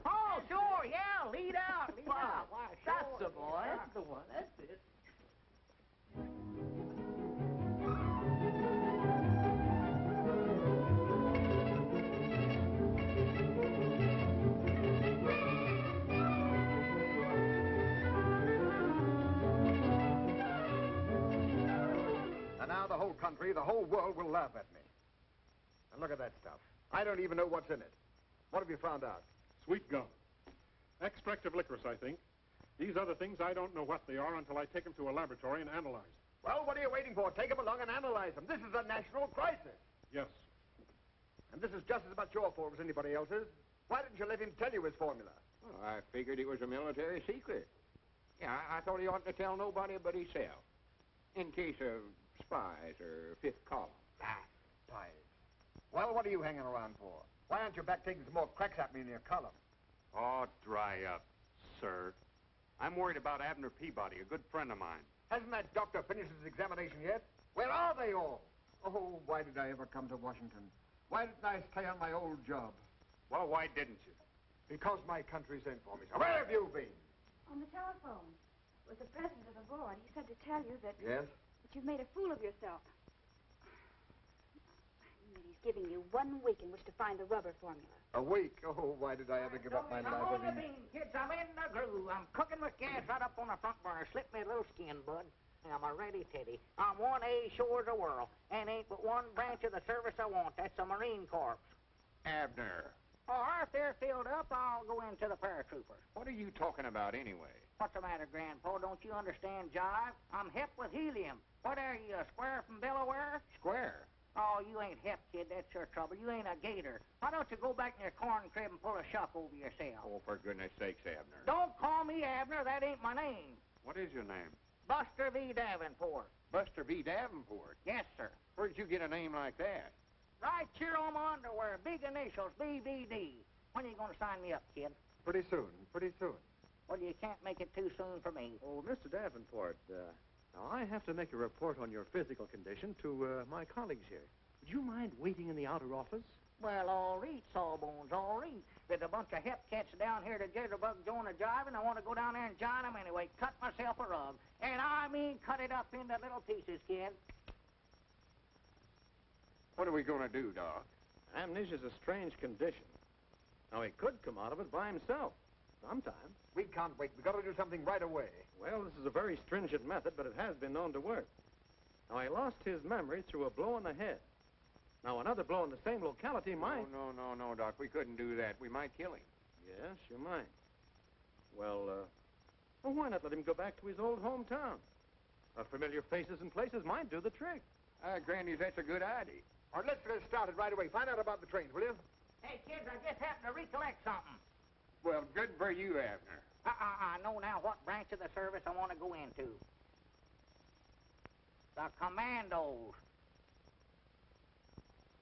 Oh, sure, yeah, lead out. Why, sure. That's the boy. Yeah. That's the one. That's it. And now the whole country, the whole world will laugh at me. And look at that stuff. I don't even know what's in it. What have you found out? Sweet gum. Extract of licorice, I think. These other things, I don't know what they are until I take them to a laboratory and analyze them. Well, what are you waiting for? Take them along and analyze them. This is a national crisis. Yes. And this is just as much your fault as anybody else's. Why didn't you let him tell you his formula? Well, I figured it was a military secret. Yeah, I thought he oughtn't to tell nobody but himself. In case of spies or fifth column. Spies. Well, what are you hanging around for? Why aren't you back taking some more cracks at me in your column? Oh, dry up, sir. I'm worried about Abner Peabody, a good friend of mine. Hasn't that doctor finished his examination yet? Where are they all? Oh, why did I ever come to Washington? Why didn't I stay on my old job? Well, why didn't you? Because my country sent for me. So where have you been? On the telephone with the president of the board. He said to tell you that... Yes? That you've made a fool of yourself. And that he's giving you 1 week in which to find the rubber formula. A week? Oh, why did I ever give up my Come life? on the bean, kids. I'm in the groove. I'm cooking with gas right up on the front burner. Slip me a little skin, bud. I'm a ready teddy. I'm 1A sure as the world. And ain't but one branch of the service I want. That's the Marine Corps. Abner, Or if they're filled up, I'll go into the paratroopers. what are you talking about anyway? What's the matter, Grandpa? Don't you understand jive? I'm hip with helium. What are you, a square from Delaware? Square. Oh, you ain't hip, kid. That's your trouble. You ain't a gator. Why don't you go back in your corn crib and pull a shuck over yourself? Oh, for goodness sakes, Abner. Don't call me Abner. That ain't my name. What is your name? Buster V. Davenport. Buster B. Davenport. Yes, sir. Where'd you get a name like that? Right here on my underwear. Big initials, BVD. When are you going to sign me up, kid? Pretty soon, pretty soon. Well, you can't make it too soon for me. Oh, Mr. Davenport, now I have to make a report on your physical condition to my colleagues here. Would you mind waiting in the outer office? Well, all right, Sawbones, all right. There's a bunch of hip cats down here to jitterbug join the jive, and I want to go down there and join them anyway. Cut myself a rug. And I mean cut it up into little pieces, kid. What are we going to do, Doc? Amnesia's a strange condition. Now, he could come out of it by himself sometime. We can't wait. We've got to do something right away. Well, this is a very stringent method, but it has been known to work. Now, he lost his memory through a blow on the head. Now, another blow in the same locality might... No, Doc. We couldn't do that. We might kill him. Yes, you might. Well, why not let him go back to his old hometown? Familiar faces and places might do the trick. Granny, that's a good idea. All right, let's get started right away. Find out about the trains, will you? Hey, kids, I just happened to recollect something. Well, good for you, Abner. I know now what branch of the service I want to go into. The commandos.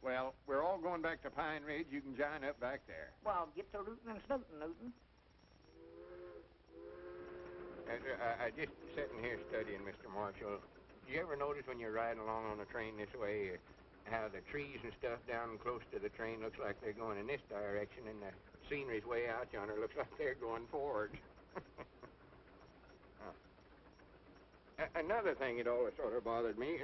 Well, we're all going back to Pine Ridge. You can join up back there. Well, get to rootin' and snootin', Newton. I just sitting here studying, Mr. Marshall. Do you ever notice when you're riding along on a train this way, how the trees and stuff down close to the train looks like they're going in this direction, and the scenery's way out yonder looks like they're going forward? Another thing that always sort of bothered me,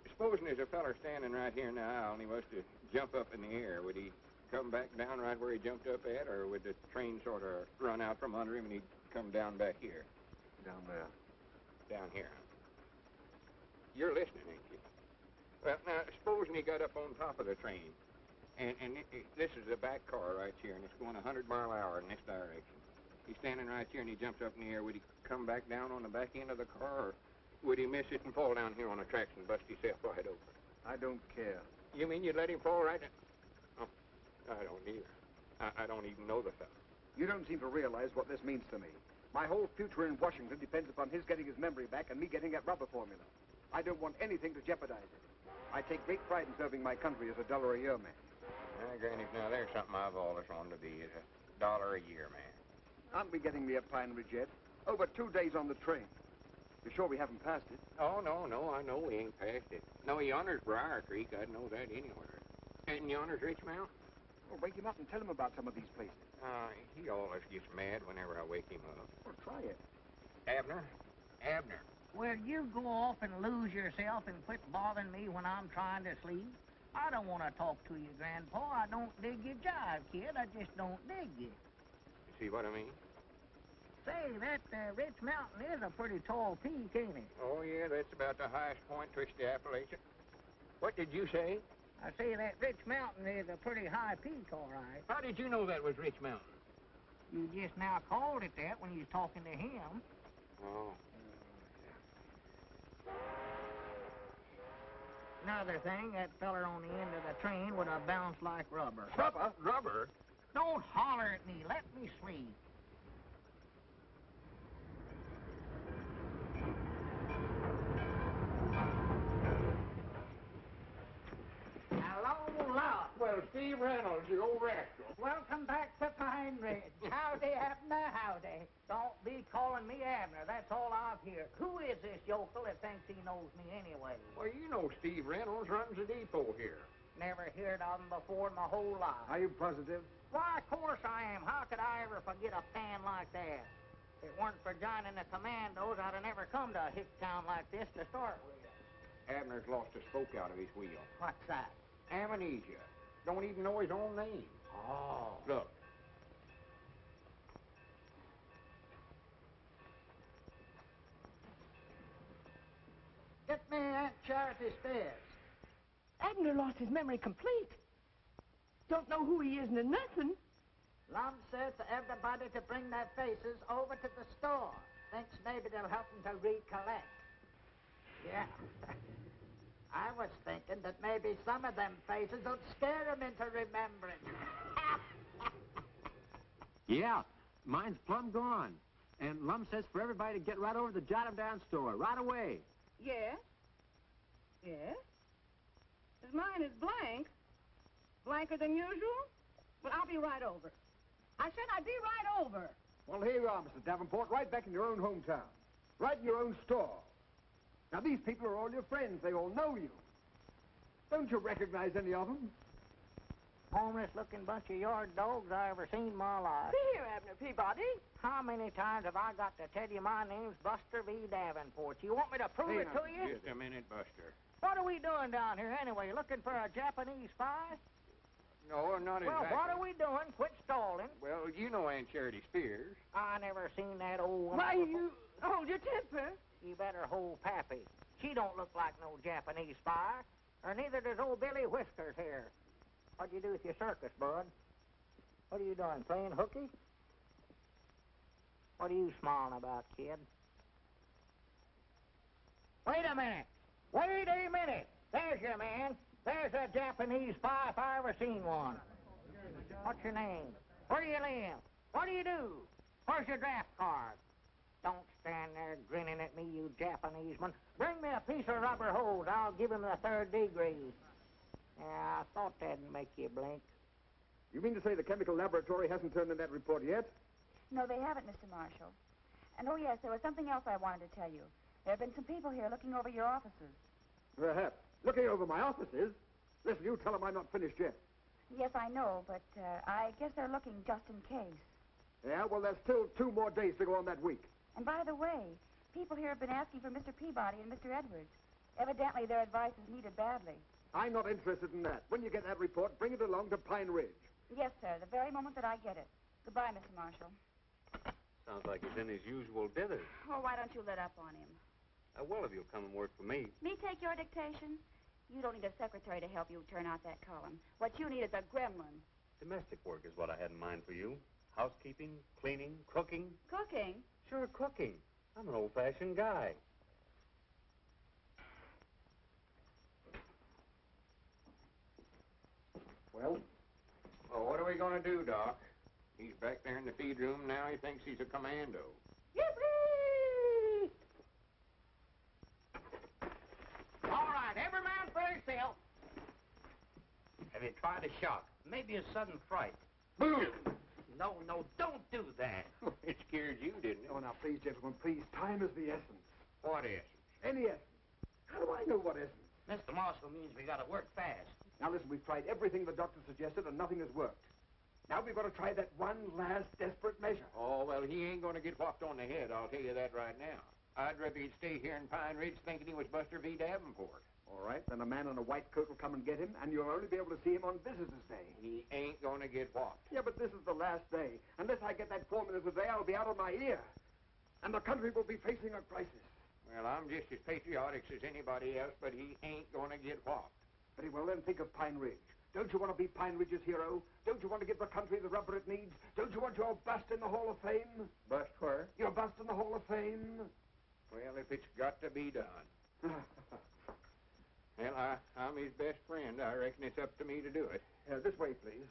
supposing there's a feller standing right here in the aisle and he was to jump up in the air, would he come back down right where he jumped up at, or would the train sort of run out from under him and he'd come down back here? Down there. Down here. You're listening, ain't you? Well, now, supposing he got up on top of the train, and this is the back car right here, and it's going 100 miles an hour in this direction. He's standing right here, and he jumps up in the air. Would he come back down on the back end of the car, or would he miss it and fall down here on the tracks and bust himself wide open? I don't care. You mean you'd let him fall right down? Oh, I don't either. I don't even know the fellow. You don't seem to realize what this means to me. My whole future in Washington depends upon his getting his memory back and me getting that rubber formula. I don't want anything to jeopardize it. I take great pride in serving my country as a $1-a-year man. Granny, now there's something I've always wanted to be, is a $1-a-year man. Aren't we getting near Pine Ridge yet? Over 2 days on the train. You're sure we haven't passed it? Oh, no, I know we ain't passed it. No, yonder's Briar Creek. I'd know that anywhere. And yonder's Rich Mountain. Well, wake him up and tell him about some of these places. He always gets mad whenever I wake him up. Well, try it. Abner. Will you go off and lose yourself and quit bothering me when I'm trying to sleep? I don't want to talk to you, Grandpa. I don't dig your jive, kid. I just don't dig you. You see what I mean? Say, that Rich Mountain is a pretty tall peak, ain't it? Oh, yeah, that's about the highest point toward the Appalachian. What did you say? I say that Rich Mountain is a pretty high peak, all right. How did you know that was Rich Mountain? You just now called it that when you was talking to him. Oh. Another thing, that feller on the end of the train would have bounced like rubber. Rubber? Don't holler at me. Let me sleep. Hello, Lauck. Well, Steve Reynolds, the old rascal. Welcome back to Pine Ridge. Howdy, Abner, howdy. Don't be calling me Abner. That's all I've heard. Who is this yokel that thinks he knows me anyway? Well, you know Steve Reynolds runs the depot here. Never heard of him before in my whole life. Are you positive? Why, of course I am. How could I ever forget a pan like that? If it weren't for joining the commandos, I'd have never come to a hick town like this to start with. Abner's lost a spoke out of his wheel. What's that? Amnesia. Don't even know his own name. Oh. Look. Get me Aunt Charity Spears. Abner lost his memory complete. Don't know who he is nor nothing. Lum says to everybody to bring their faces over to the store. Thinks maybe they'll help them to recollect. Yeah. I was thinking that maybe some of them faces would scare them into remembering. Yeah, mine's plumb gone. And Lum says for everybody to get right over to the Jot 'em Down store, right away. Yes? Yes? 'Cause mine is blank. Blanker than usual? Well, I'll be right over. I said I'd be right over. Well, here you are, Mr. Davenport, right back in your own hometown. Right in your own store. Now, these people are all your friends. They all know you. Don't you recognize any of them? Homeless-looking bunch of yard dogs I ever seen in my life. See here, Abner Peabody. How many times have I got to tell you my name's Buster V. Davenport? You want me to prove it to you? Just a minute, Buster. What are we doing down here anyway? Looking for a Japanese spy? No, not well, exactly. What are we doing? Quit stalling. Well, you know Aunt Charity Spears. I never seen that old woman. Why, you hold your temper. You better hold Pappy. She don't look like no Japanese spy, or neither does old Billy Whiskers here. What'd you do with your circus, bud? What are you doing, playing hooky? What are you smiling about, kid? Wait a minute. Wait a minute. There's your man. There's a Japanese spy if I ever seen one. What's your name? Where do you live? What do you do? Where's your draft card? Don't stand there grinning at me, you Japaneseman. Bring me a piece of rubber hose. I'll give him the 3rd degree. Yeah, I thought that'd make you blink. You mean to say the chemical laboratory hasn't turned in that report yet? No, they haven't, Mr. Marshall. And oh, yes, there was something else I wanted to tell you. There have been some people here looking over your offices. Perhaps. Looking over my offices? Listen, you tell them I'm not finished yet. Yes, I know, but I guess they're looking just in case. Yeah, well, there's still 2 more days to go on that week. And by the way, people here have been asking for Mr. Peabody and Mr. Edwards. Evidently, their advice is needed badly. I'm not interested in that. When you get that report, bring it along to Pine Ridge. Yes, sir, the very moment that I get it. Goodbye, Mr. Marshall. Sounds like he's in his usual dither. Oh, why don't you let up on him? I will if you'll come and work for me. Me take your dictation? You don't need a secretary to help you turn out that column. What you need is a gremlin. Domestic work is what I had in mind for you. Housekeeping, cleaning, cooking. Cooking? Sure, cooking. I'm an old-fashioned guy. Well? Well, what are we going to do, Doc? He's back there in the feed room now. He thinks he's a commando. Yippee! All right, every man for himself. Have you tried a shock? Maybe a sudden fright. Boom! No, don't do that. It scared you, didn't it? Oh, now, please, gentlemen, please. Time is the essence. What essence? Any essence. How do I know what essence? Mr. Marshall means we gotta work fast. Now, listen, we've tried everything the doctor suggested, and nothing has worked. Now we've got to try that one last desperate measure. Oh, well, he ain't going to get whopped on the head, I'll tell you that right now. I'd rather he'd stay here in Pine Ridge thinking he was Buster V. Davenport. All right, then a man in a white coat will come and get him, and you'll only be able to see him on Visitor's Day. He ain't going to get whopped. Yeah, but this is the last day. Unless I get that 4 minutes a day, I'll be out of my ear. And the country will be facing a crisis. Well, I'm just as patriotic as anybody else, but he ain't going to get whopped. Very well, then think of Pine Ridge. Don't you want to be Pine Ridge's hero? Don't you want to give the country the rubber it needs? Don't you want your bust in the Hall of Fame? Bust where? Your bust in the Hall of Fame? Well, if it's got to be done. Well, I'm his best friend. I reckon it's up to me to do it. This way, please.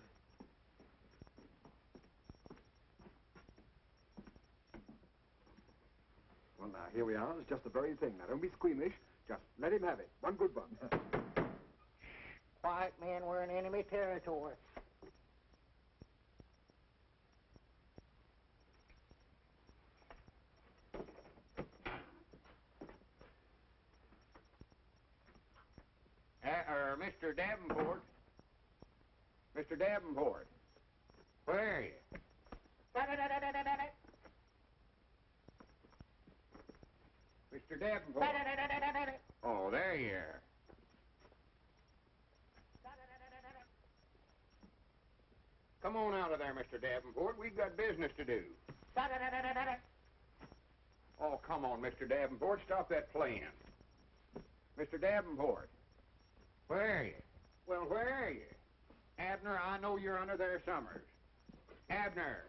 Well, now, here we are. It's just the very thing. Now, don't be squeamish. Just let him have it. One good one. Quiet, men. We're in enemy territory. Mr. Davenport. Mr. Davenport. Where are you? Mr. Davenport. Oh, there you are. Come on out of there, Mr. Davenport. We've got business to do. Oh, come on, Mr. Davenport. Stop that playing. Mr. Davenport. Where are you? Well, where are you? Abner, I know you're under there somewhere. Abner,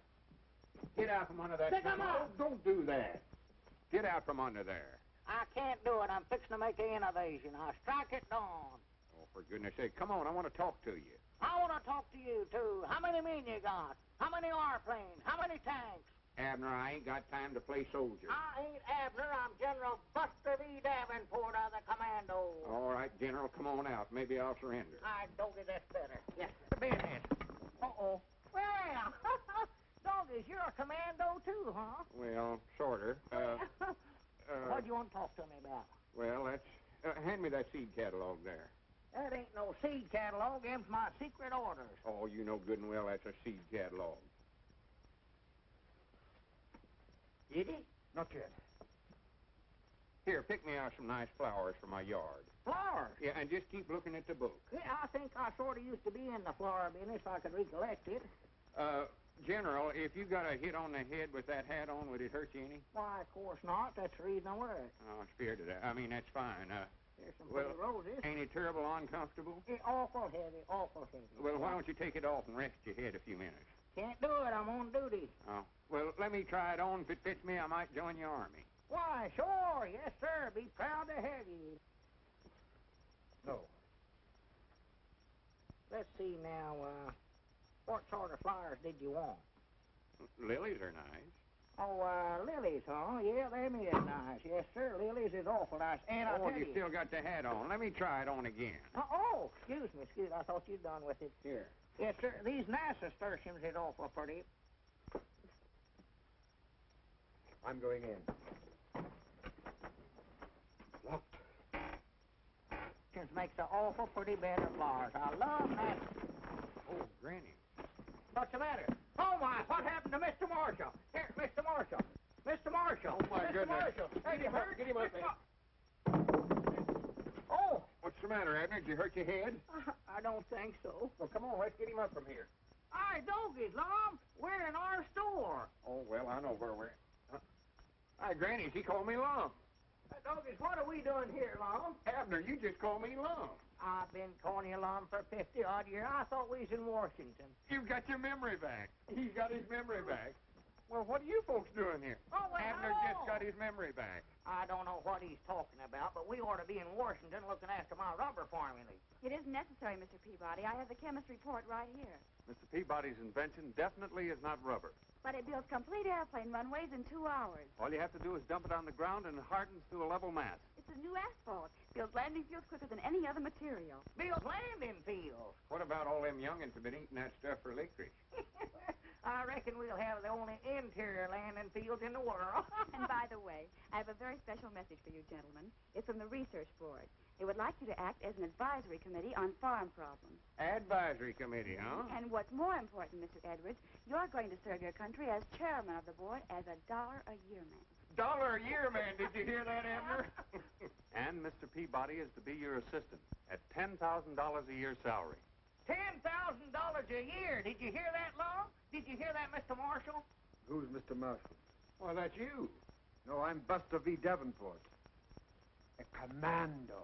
get out from under that. Pick 'em up. Oh, don't do that. Get out from under there. I can't do it. I'm fixing to make an innovation. I'll strike it down. Oh, for goodness sake, come on. I want to talk to you. I want to talk to you, too. How many men you got? How many airplanes? How many tanks? Abner, I ain't got time to play soldier. I ain't Abner. I'm General Buster V. Davenport of the Commando. All right, General, come on out. Maybe I'll surrender. I Doggy, that's better. Yes, business. Uh-oh. Well, Doggies, you're a commando, too, huh? Well, sorter. What do you want to talk to me about? Well, that's... hand me that seed catalog there. That ain't no seed catalog. Them's my secret orders. Oh, you know good and well that's a seed catalog. Did he? Not yet. Here, pick me out some nice flowers for my yard. Flowers? Yeah, and just keep looking at the book. Yeah, I think I sort of used to be in the flower business if I could recollect it. General, if you got a hit on the head with that hat on, would it hurt you any? Why, of course not. That's the reason I wear it. Oh, I'm scared of that. I mean, that's fine. There's some pretty roses. Ain't it terrible uncomfortable? It's awful heavy, awful heavy. Well, why don't you take it off and rest your head a few minutes? Can't do it. I'm on duty. Oh, well, let me try it on. If it fits me, I might join your army. Why, sure. Yes, sir. Be proud to have you. No. Let's see now, what sort of flowers did you want? Lilies are nice. Oh, lilies, huh? Yeah, them is nice. Yes, sir, lilies is awful nice. And I Oh, tell you still got the hat on. Let me try it on again. Oh, excuse me. I thought you'd done with it. Here. Yes, sir, these nasturtiums is awful pretty. I'm going in. Locked. Just makes an awful pretty bed of flowers. I love nasturtiums. Oh, Granny. What's the matter? Oh, my, what happened to Mr. Marshall? Here, Mr. Marshall. Mr. Marshall. Oh, my Mr. goodness. Marshall. Hey, you hurt? Get him up, Oh. What's the matter, Abner? Did you hurt your head? I don't think so. Well, come on, let's get him up from here. Hi, Doggies, Lom. We're in our store. Oh, well, I know where we're at. Hi, Granny, she called me Lum. Doggies, what are we doing here, Lom? Abner, you just called me Lum. I've been calling you Lom for 50-odd years. I thought we was in Washington. You've got your memory back. He's got his memory back. Well, what are you folks doing here? Oh, well, Abner hello. just got his memory back. I don't know what he's talking about, but we ought to be in Washington looking after my rubber formulae. It isn't necessary, Mr. Peabody. I have the chemist's report right here. Mr. Peabody's invention definitely is not rubber. But it builds complete airplane runways in 2 hours. All you have to do is dump it on the ground and it hardens to a level mass. It's a new asphalt. Builds landing fields quicker than any other material. Builds landing fields. What about all them youngins who've been eating that stuff for licorice? I reckon we'll have the only interior landing fields in the world. And by the way, I have a very special message for you gentlemen. It's from the Research Board. They would like you to act as an advisory committee on farm problems. Advisory committee, huh? And what's more important, Mr. Edwards, you're going to serve your country as chairman of the board as a $1-a-year man. $1 a year, man. Did you hear that, Abner? And Mr. Peabody is to be your assistant at $10,000 a year salary. $10,000 a year. Did you hear that, Long? Did you hear that, Mr. Marshall? Who's Mr. Marshall? Well, that's you. No, I'm Buster V. Davenport. A commando.